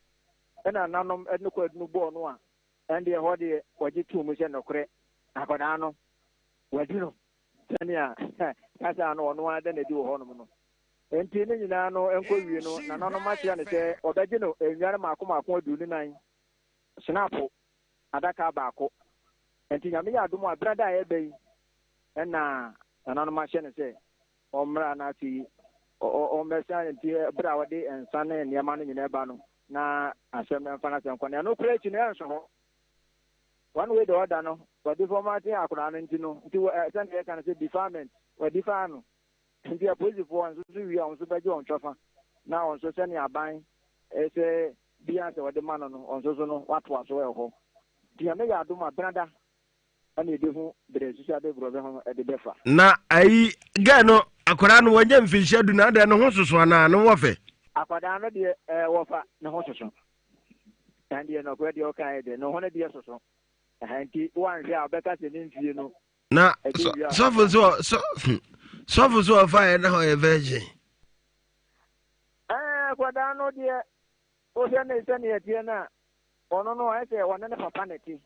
ɛna nanom ɛde no kɔ adu no bɔɔ no a ɛndeɛ hɔ deɛ wɔgye too mu sɛ nokorɛ akwadaa no wadi no sɛnea kasa no ɔno ada na di wɔ hɔnom no nti ne nyinaa no ɛnkɔ wie no nananom akyerɛ ne sɛ ɔbɛgye no nnware maako 29 snapo adaka baako nti nyame yɛ adom a berɛ da a yɛba yi ɛna nananom ahyɛ ne sɛ ɔmmra na afei ɔmmɛsa nti berɛ a wɔde nsa ne nneɛma no nyinaa ba no na asɛm ɛmfa no asɛm kɔ ne ɛno kora akyi no ɛnso hɔ one way the other no wɔde fɔm ate akora no nti no nti sɛndeɛ yɛka no sɛ defilement wɔde faa no nti apolisifoɔ nso so wie a ɔnso bɛgye wɔn twɔfa na ɔnso sɛnea aban sɛ bia sɛ wɔde ma no no ɔnso so no watoa so ɛwɔ hɔ nti nyame yɛ adom a benada ɛna ɛde ho berɛ susua de borɔbɛ ho ɛde bɛfa na ayi gɛ no akwadaa no wɔnyɛ mfinhyia du na adɛ ne ho soso anaa ne wɔfɛ akwadaa no deɛ wɔfa ne ho soso ɛn deɛ nɔkorɛ deɛ ɔkaeɛ deɛ ne ho no deɛ soso nti woanhwɛ a wobɛka sɛ ne mfie no Na so fire na ho virgin. Kwada no de o se na ise na ye na ono no ai se wona ne papa na ti.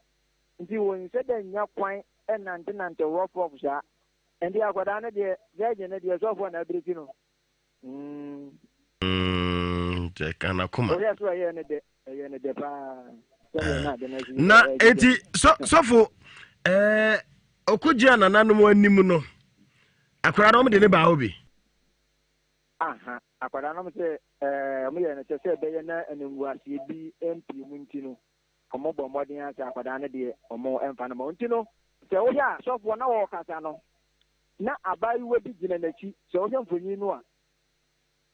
Nti won se da nya kwan nante rough of sha. Ndi akwada no de virgin na de so fo na abiriti no. Je kana kuma. O ya so ye ne de pa. Na eti sofo okujia na nanom anim no akwara no de ne ba obi aha akwara no se mo ye na se be ye na animu ase bi MP mu nti no omo bo modern ase akwara no de omo emfa no mo nti no se wo ya sofo na wo kasa no na abai we bi gina na chi se wo mfonyi no a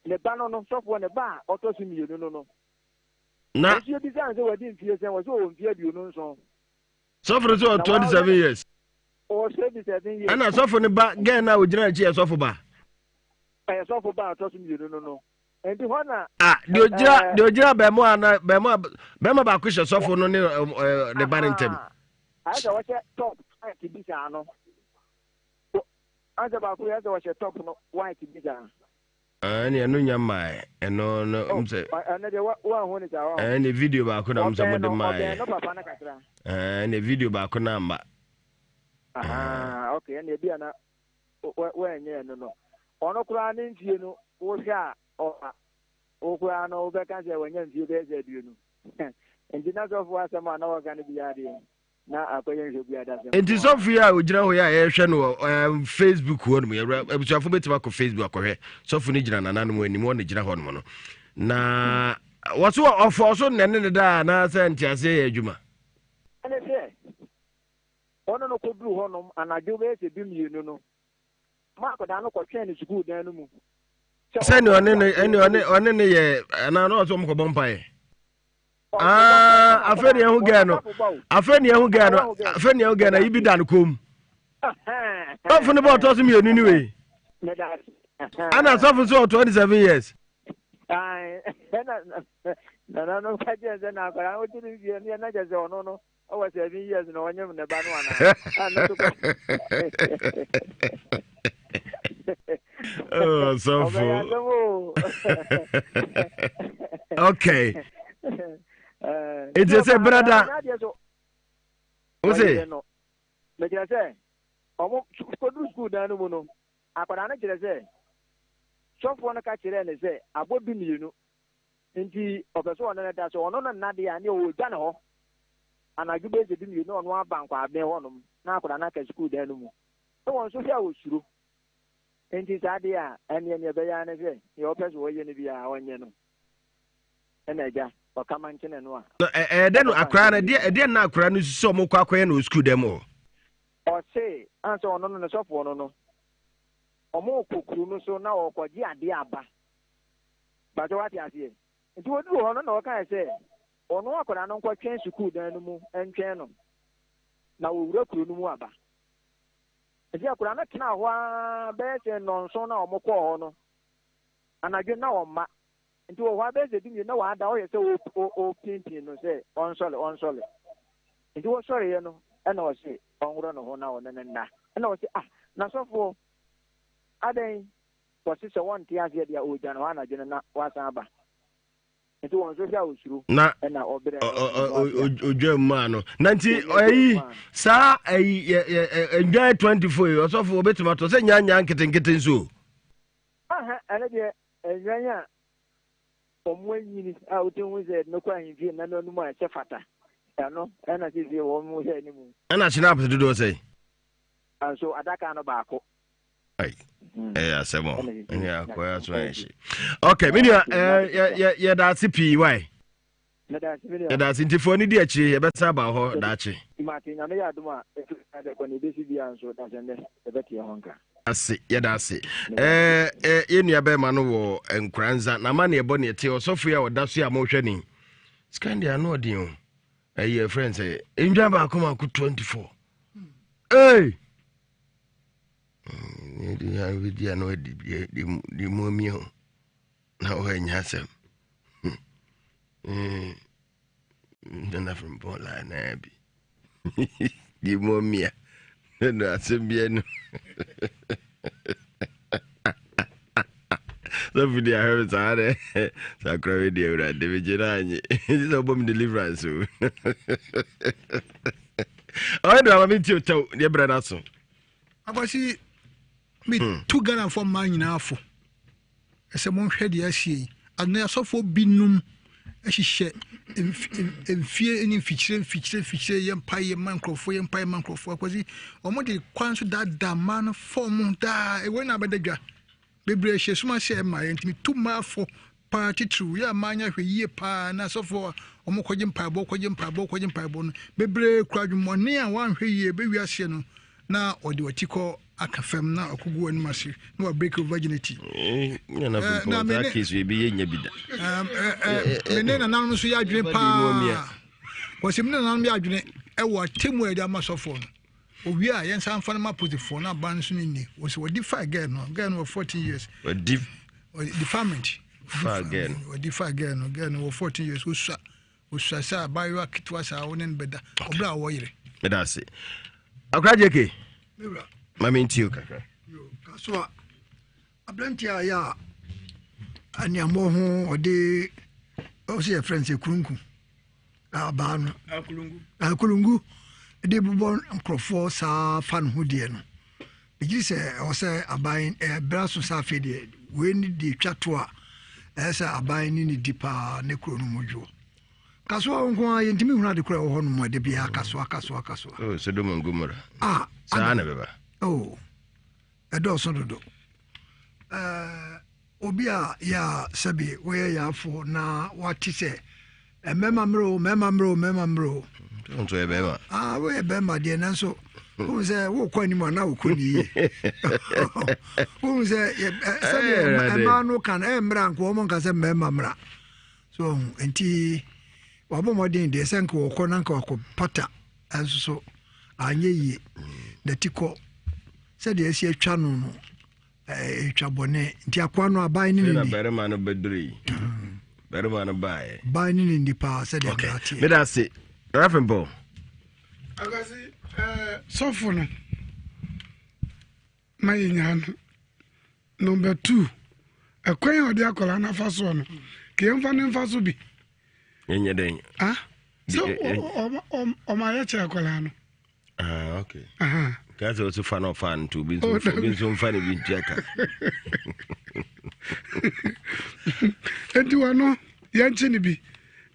ne ba no sofo ne ba otosu mienu no na you be saying so wadi mfie sen was o mfie bi onu nso suffer so 27 years o 27 years ana suffer ne ba gen na ogina chi suffer ba suffer ba to so mi no enti ho na de ogina be mo ana be mo ba ko hye suffer no ne the barentem I say what top white bi sa no anja ba ko ya say what top no white bi sa ani anu nyama eno no mse ana de wa ho ni ta wa ani video ba ko na mse mo de mai no papa na katra ani video ba ko na mba okay ani bia na wa enye no ono kura ni ntie no wo hia o kura no be kan se wanya ntie be ze bi no engineer of wa sama na wa kan bi ya de na akoye nhwe bi ada se enti Sofia ogina ho ya yehwe no Facebook ho no abusuafo betima ko Facebook akohwe Sofia ni gina nananom anim won gina ho no na waso ofo so nene da na se ntiase ye adwuma ene se ono no koduru ho no anajo be se bi mienu no ma ko da no ko twen ni school dan no mu se ni one ne ye na no so mo ko bompae afeni ehu gano ibi dan kom ofu ne bo to so mi onini we ana sofu so 27 years na no ka je ze na akara o tiri bi ni na je ze ono no o wa 7 years no wanyem ne ba no ana to ko oh sofu okay it's a brother. What's it? Me just say, omo ko du school dan no mu no. Akwara na kire say. Sofo na ka kire ne say, abobi mienu. Nti opeso ona na da so ono na de ya ne o gya ne ho. Anaju be ze bi mienu ono abankwa abe ho no. Na akwara na ka school dan no mu. So won so fia osuro. Nti sade a ene ne be ya ne say, ye opeso wo ye ne bi a onye no. Ena ja okamanchene no a den akra na de na akra no so mo kwa kwa na school dem o say answer ono no so fo no omo kokuru no so na okoji ade aba ba jo wati ase nti wodi ho no na o kan say ono akora no nkwa twen school dan no mu entwen no na owura kuru no mu aba nti akora na tena ho a be se no nso na omo kọ ho no anadwe na o ma nti wo wa be ze dimi na wa da o ye se o pimpin no se on sole nti wo sore ye no e na o se onwuro no ho na o nene na e na o se na sofo aden wo se won ti ase dia o jana wa na dwene na wa san ba nti won so fia osuro na e na obere odwa ma no na nti ayi sa ayi enjoy 24 o sofo obetima to se nya nketenkete nso ene de enwanya omwenyini a utenwe ze no kwa hinvi na no mu a chefata ano na sisi wo mu he ni mu ana snap do say so adaka no baako ai asemo ni akwa so enshi okay me ya da CP why ya da sintifo ni di achi ya beta ba ho da achi imati nya me ya dum a e ko ni besi bia nso da sende e beti honka ase yeda ase yenua be ma no wo enkranza na ma na ebo ne te osofu ya oda so ya mo hwe ni scandia no odin o your friend say enjua ba akoma ku 24 ni di ya video no di momi o na o enya sem ndana from Bola na bi di momi No, asembia no. So video I heard say so cry video that the vigilante. This is bomb deliverance. Oh, no, I'm into to the brother so. Abasi me two Ghana for man nyina afo. Ese mo hwe de ahie. Ana asofo binum ahihye emfie eni fichire yempaye mankrofo akwasi omo de kwanso da man form da e we na bedadwa bebre hye suma hye ma yentimi tuma afo party true ya manya hwe yie pa na asofo omo kwaje mpaibo no bebre kwadwumone a wan hwe yie be wiase no na odi watiko akafem na okugu ani mase na break of virginity na me case we be nya bida me na nanu so ya adwene pa wosim na nanu ya adwene e wo temu e da masofo no owi a yen san fa na position na ban so ni wo se wo defy girl no 14 years defilement again wo defy girl no 14 years wo sa bayo akitwa sa wonen beda obra wo yire me da se akraje ke mami ntio kakra kaso abranti aya ani amo ho ode o se friends ekurunku abanu akulungu de bubon nkrofo sa fan ho de no bigi se o se aban braso sa fe de we ni di twato a esa aban ni dipa ne kro no mojo kaso nko ayentimi huna de kro ho no mo de bia kaso oh so do mangumura sa na beba oh edo so dodo obia ya sabi we ya afo na wati se mema mro nto e bema we bema de na so who say wo kwani mo na wo koni who say sabi mano kan mra nko mo nka se mema mra so enti wabo modin de senko wo kona nka ko pata anso so anye yi da tiko said yes ye twa no twa bone nti akwa no aban ni na berema no bedri berema no bae ban ni ndi pa said okay me da say Ravenbo agasi sofo no mayinya number 2 akwan odi akola na faso no ke mfa ne faso bi yenye den so o ma ya che akola no okay Kaza also fan of fan to be so funny be jacka. Enti wano yanchini bi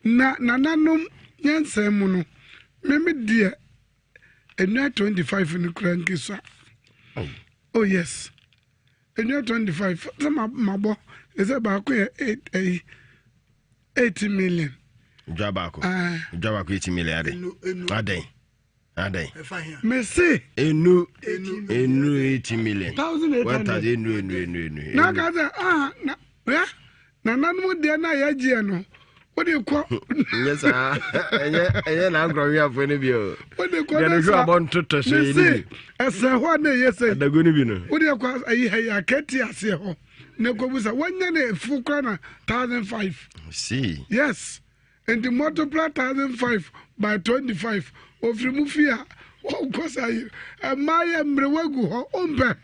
na nanom yansem no meme dia enu 25 ni kranki sa. Oh yes. Enu 25 sama mabo ese ba ko 80 million. Jabako 80 million ade. Me say enu 80 million 1000 na kaza na nanu de na ya je no wo de ko yes enye na agro wi afo ne bi o wo de ko na jo abon toto so yi ni ese ho na yese dago ni bi no wo de ko ayi ya keti ase ho ne ko busa wanya na fu kra na 1005 see yes and the multiply 1005 by 25 ofri mu fia o kosa yi amaya mrewagu ho ombe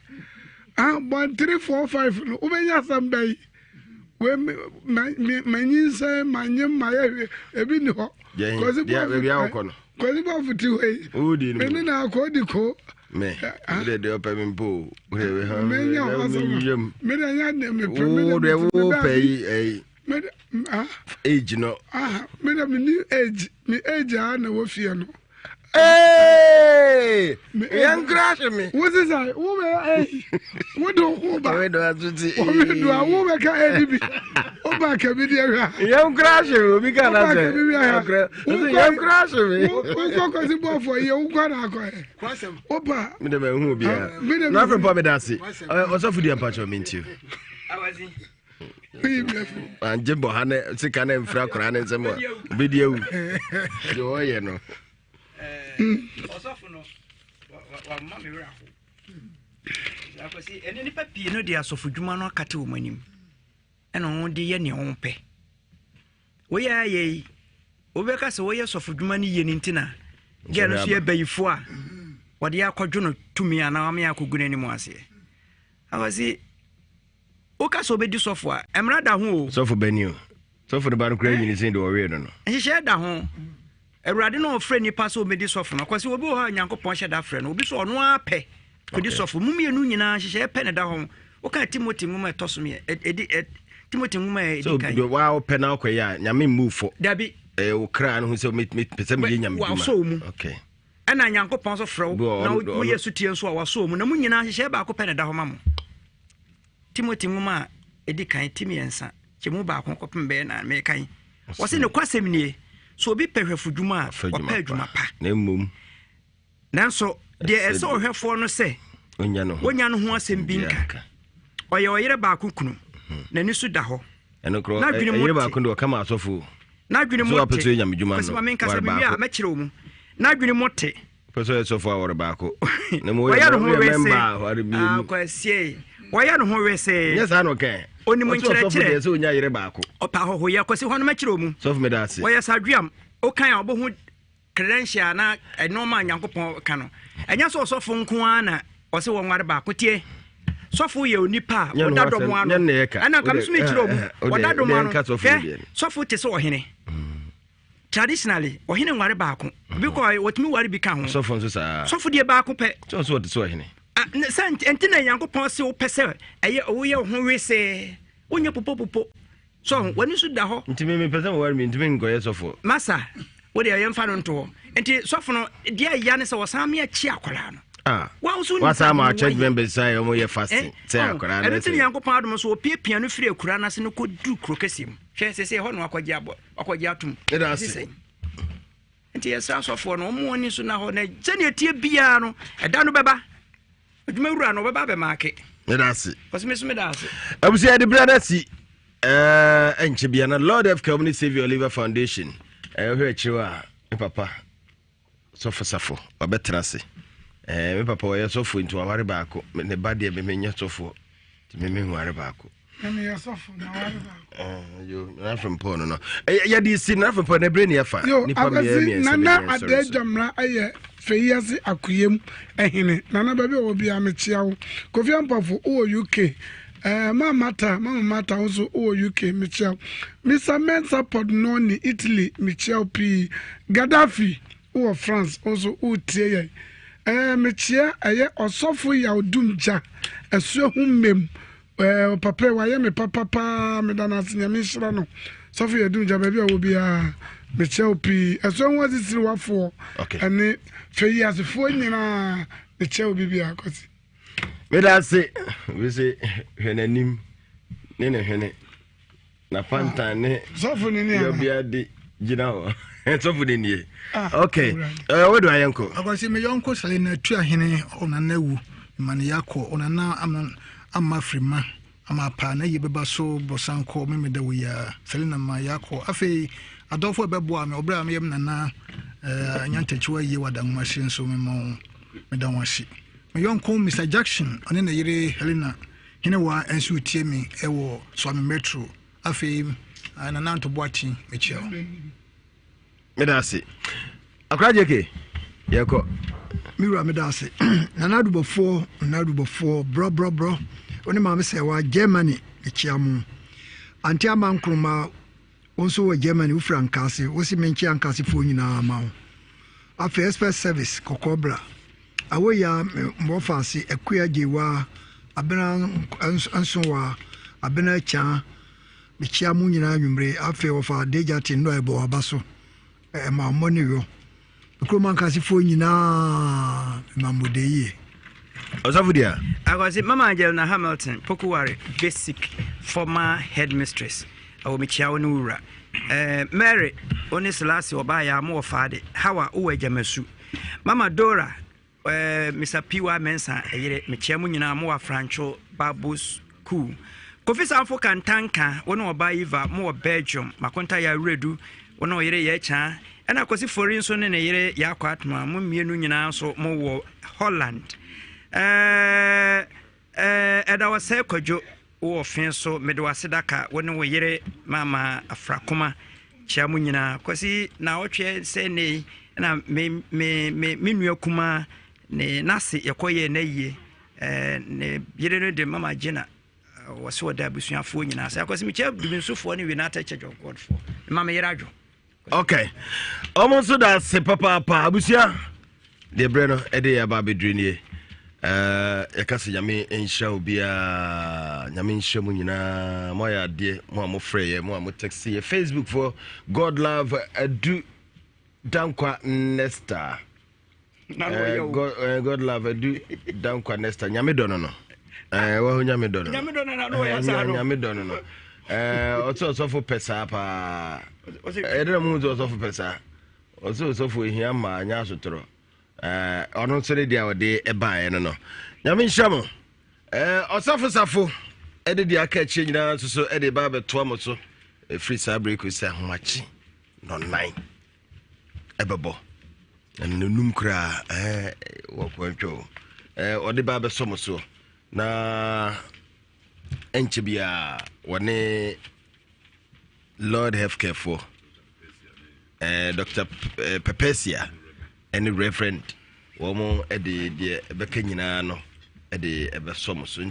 1345 no ubenya sambai we manyinse manyem maye ebi ni ho kozi bi akono kozi ba futi we odi ni me na akodi ko me de opa me mpo we ha me nya wasam me na nya ne me o de wo pay age no me na me new age me age na wo fie no hey young crash me what is I wo me what do ba we do atuti we do wo me ka edibi o ba ka bi dia hwa young crash obi ka na say young crash me wo ko si bo for ye wo kwa na ko o ba me de me hu bia na from me da si o so fudi ampa cho me ntio awazi anje bo hane sika na mfra kora ne nsemo obi dia wu yo ye no osofo no wa mama me raho akwasi ene ni papi no dia asofo dwuma no akate wo manim ene ho de ye ne ho pe wo ya ye wo be ka se wo ye asofo dwuma ni ye ni ntina ge no so ye bayifo a wɔde akɔdwo no tumi ana ame akɔgu n'anim ase awasi woka so obedi sɔfo a emra da ho o sɔfo bani o sɔfo de ba no kura nyini sin de wɔwe no nhyehyɛ da ho awurade no ofre nipa so obedi sɔfo no kwasi obi ho nyankopɔn hyɛ da frɛ no obi so ɔno apɛ kodi sɔfo mumienu nyinaa nhyehyɛ pɛ ne da ho woka Timothy ngoma ɛtɔsome Timothy ngoma so wa opɛ na akɔyɛ a nyame mufo dabi wo kra no ho sɛ pɛsɛ me nyame wa so mu okay ɛna nyankopɔn so frɛ wo na wo Yesu tie nso a wa so mu na mu nyinaa nhyehyɛ ba akɔpɛ ne da ho ma mo Timothy ngoma edi kan timi ensa kyemu ba akɔ kɔpem bɛ na me kan wo se ne kwasɛm nie so obi pɛhwɛfo dwuma a ɔpɛ dwuma pa na mmom nanso de ɛsɛ ɔhwɛfo no sɛ wonya no ho asɛm bi nka ɔyɛ ɔyere ba akɔ kunu na ni so da hɔ ɛno kro ɛyere ba akɔ ndo kama asɔfo na adwene mo so apɛtɔ nyame dwuma no kwasɛm me nka sɛ me a mɛkyerɛ mu na adwene mo te pɛsɛ sɔfo a wɔre ba akɔ na mo wɔyɛ no ho memba wɔre bi mu kwasie wɔyɛ no ho wɛsɛ nyɛ saa no kɛ onim nkyerɛkyerɛ sɛ onya yere ba akɔ ɔpa hɔhɔ yɛ kwasi hɔ no mɛkyerɛ mu sɔfo me da ase wɔyɛ sadwam okan a ɔbɛhu credential na ɛnɔma nyankopɔn ka no ɛnyɛ sɛ ɔsɔfo nko a na ɔsɛ wɔn ware ba akɔ tie sɔfo yɛ onipa a wɔda dɔm ano ɛna nka meso mekyerɛ mu wɔda dɔm ano sɔfo te sɛ ɔhene traditionally ɔhene nware baako bi kɔ wɔtumi ware bi ka ho sɔfo nso saa sɔfo deɛ baako pɛ sɔfo wɔte sɛ ɔhene sɛ ntina nyankopɔn sɛ wopɛ sɛ ɛyɛ woyɛ ho wesɛ wonyɛ popopopo so wani so da hɔ ntimi me pɛsɛ wɔre me ntimi nkɔyɛ sɔfo masa wode ɛyɛ mfa no nto hɔ nti sɔfo no deɛ ɛya ne sɛ wɔsan me akyi akɔlaa no wasa ma church members say omo ye fasting say akora na say nyankopɔn adom so opiepia no firi akura na se no kodu kuro kɛsim hwɛ sɛ hɔ no akɔgye atom nti yɛsra sɔfo no ɔmo ani so na hɔ na sɛne atie bia no ɛda no bɛba adwuma wura no bɛba bɛ maake medase ɔseme so medase abusia de brada si enche bia na Lord of Community Savior Oliver Foundation hwɛ akyiwa papa sɔfo safo ɔbɛtrase me papa wa yesofo nti ware baako ne ba de me menye sofo ti me menware baako me yesofo na ware baako yo na from pon no ya di si na from pon na bre ne yafa nipa me me na ade dwamra aye feyase akuyem ehene na ba bi obi amechiawo Kofi Ampafo o UK mama mata also o UK mechiawo Mr. Mensa Podnoni Italy mechiawo pi Gaddafi o France also o tie mechia eye osofo ya odumja esuo humem papa wa ye me papa me dana asenya me hira no sofo ya odumja ba bia obi a mechia opi esuo ho asisiri wafo ene feyi asefo nyina mechia obi bia akosi me da se we say hwenanim ne hwene na panta ne sofo ne ne ya bia de gina ho sofo de nie okay where do I yanko akwasi me yonko sale na tu ahene ona na wu man yakọ ona na ama frima ama pa na yebeba so bosanko me da wi ya sale na ma yakọ afei adofo bebo am obra am yem na nyantachiwa yi wadan machine so me mo me dan wasi me yonko Mr. Jackson one na yire Helena hene wa ensu tie me ewo Swami Metro afei na nanto boati me chio medase akraje ke yeko miru medase nanadubofo bro oni ma me se wa Germany echiamu anti amankroma onso wa Germany u frankase wo si menchi ankase fo nyina ma wo afa express service kokobra awoya mbofase akua jewa abena ansonwa abena cha echiamu nyina nwumre afa wo fa dejati no ebo abaso ma money yo Kroman kasifo nyina mamudeye osafudia akwasi mama Angelina Hamilton Pokuware basic former headmistress awomichiawo no wura Mary Onislasi obaya mo faade hawa uwejamasu mama Dora Mr. Piwa Mensa eyire michiamu nyina mo wa Francho Babus Ku Kofi Sanfo Kantanka wono obayiva mo Belgium makonta ya redu wono yire ye cha ena kosi foreign so ne yire ya kwatma mo mienu nyina so mo wo Holland eda wase kojo wo fin so medwase daka wono wo yire mama afrakoma chia mo nyina kosi na otwe se ne na me nua kuma ne nase yɛkɔyɛ na yie ne yere no de mama Gina wɔse wɔda abusuafoɔ nyinaa sɛ akɔsɛ mekyɛ dubinsofoɔ ne United Church of God foɔ mama yere adwo okay ɔmo nso da se papaapa abusua de brɛ no ɛde yɛ aba bedre nie yɛka sɛ nyame nhyira obiaa nyame nhyira mu nyinaa mo ayɛ adeɛ mo a mofrɛ yɛ mo a mo text yɛ Facebook for God Love Adu Dankwa Nesta God Love Adu Dankwa Nesta nyame dɔ no wahu nyame dɔ no nyame dɔ no ɔsɔfo pɛ saa paa ɛdena mu sɛ ɔsɔfo pɛ saa ɔsɔfo ehia ma anya asotoro ɔno nso ne deɛ ɔde ɛbaeɛ no no nyame nhyɛ mo ɔsafo safo ɛde deɛ aka akyire nyinaa nso so ɛde ba bɛtoa mo so ɛfiri saa berɛ kɔsi ahomakye nɔnan ɛbɛbɔ nanum koraa wɔkɔntwɛ ɔde ba bɛsɔ mo so na ɛnkyɛ biaa wɔne Lord Healthcare for Dr. Pepesia and Reverend wɔn ɛde deɛ ɛbɛka nyinaa no ɛde ɛbɛsɔ mo so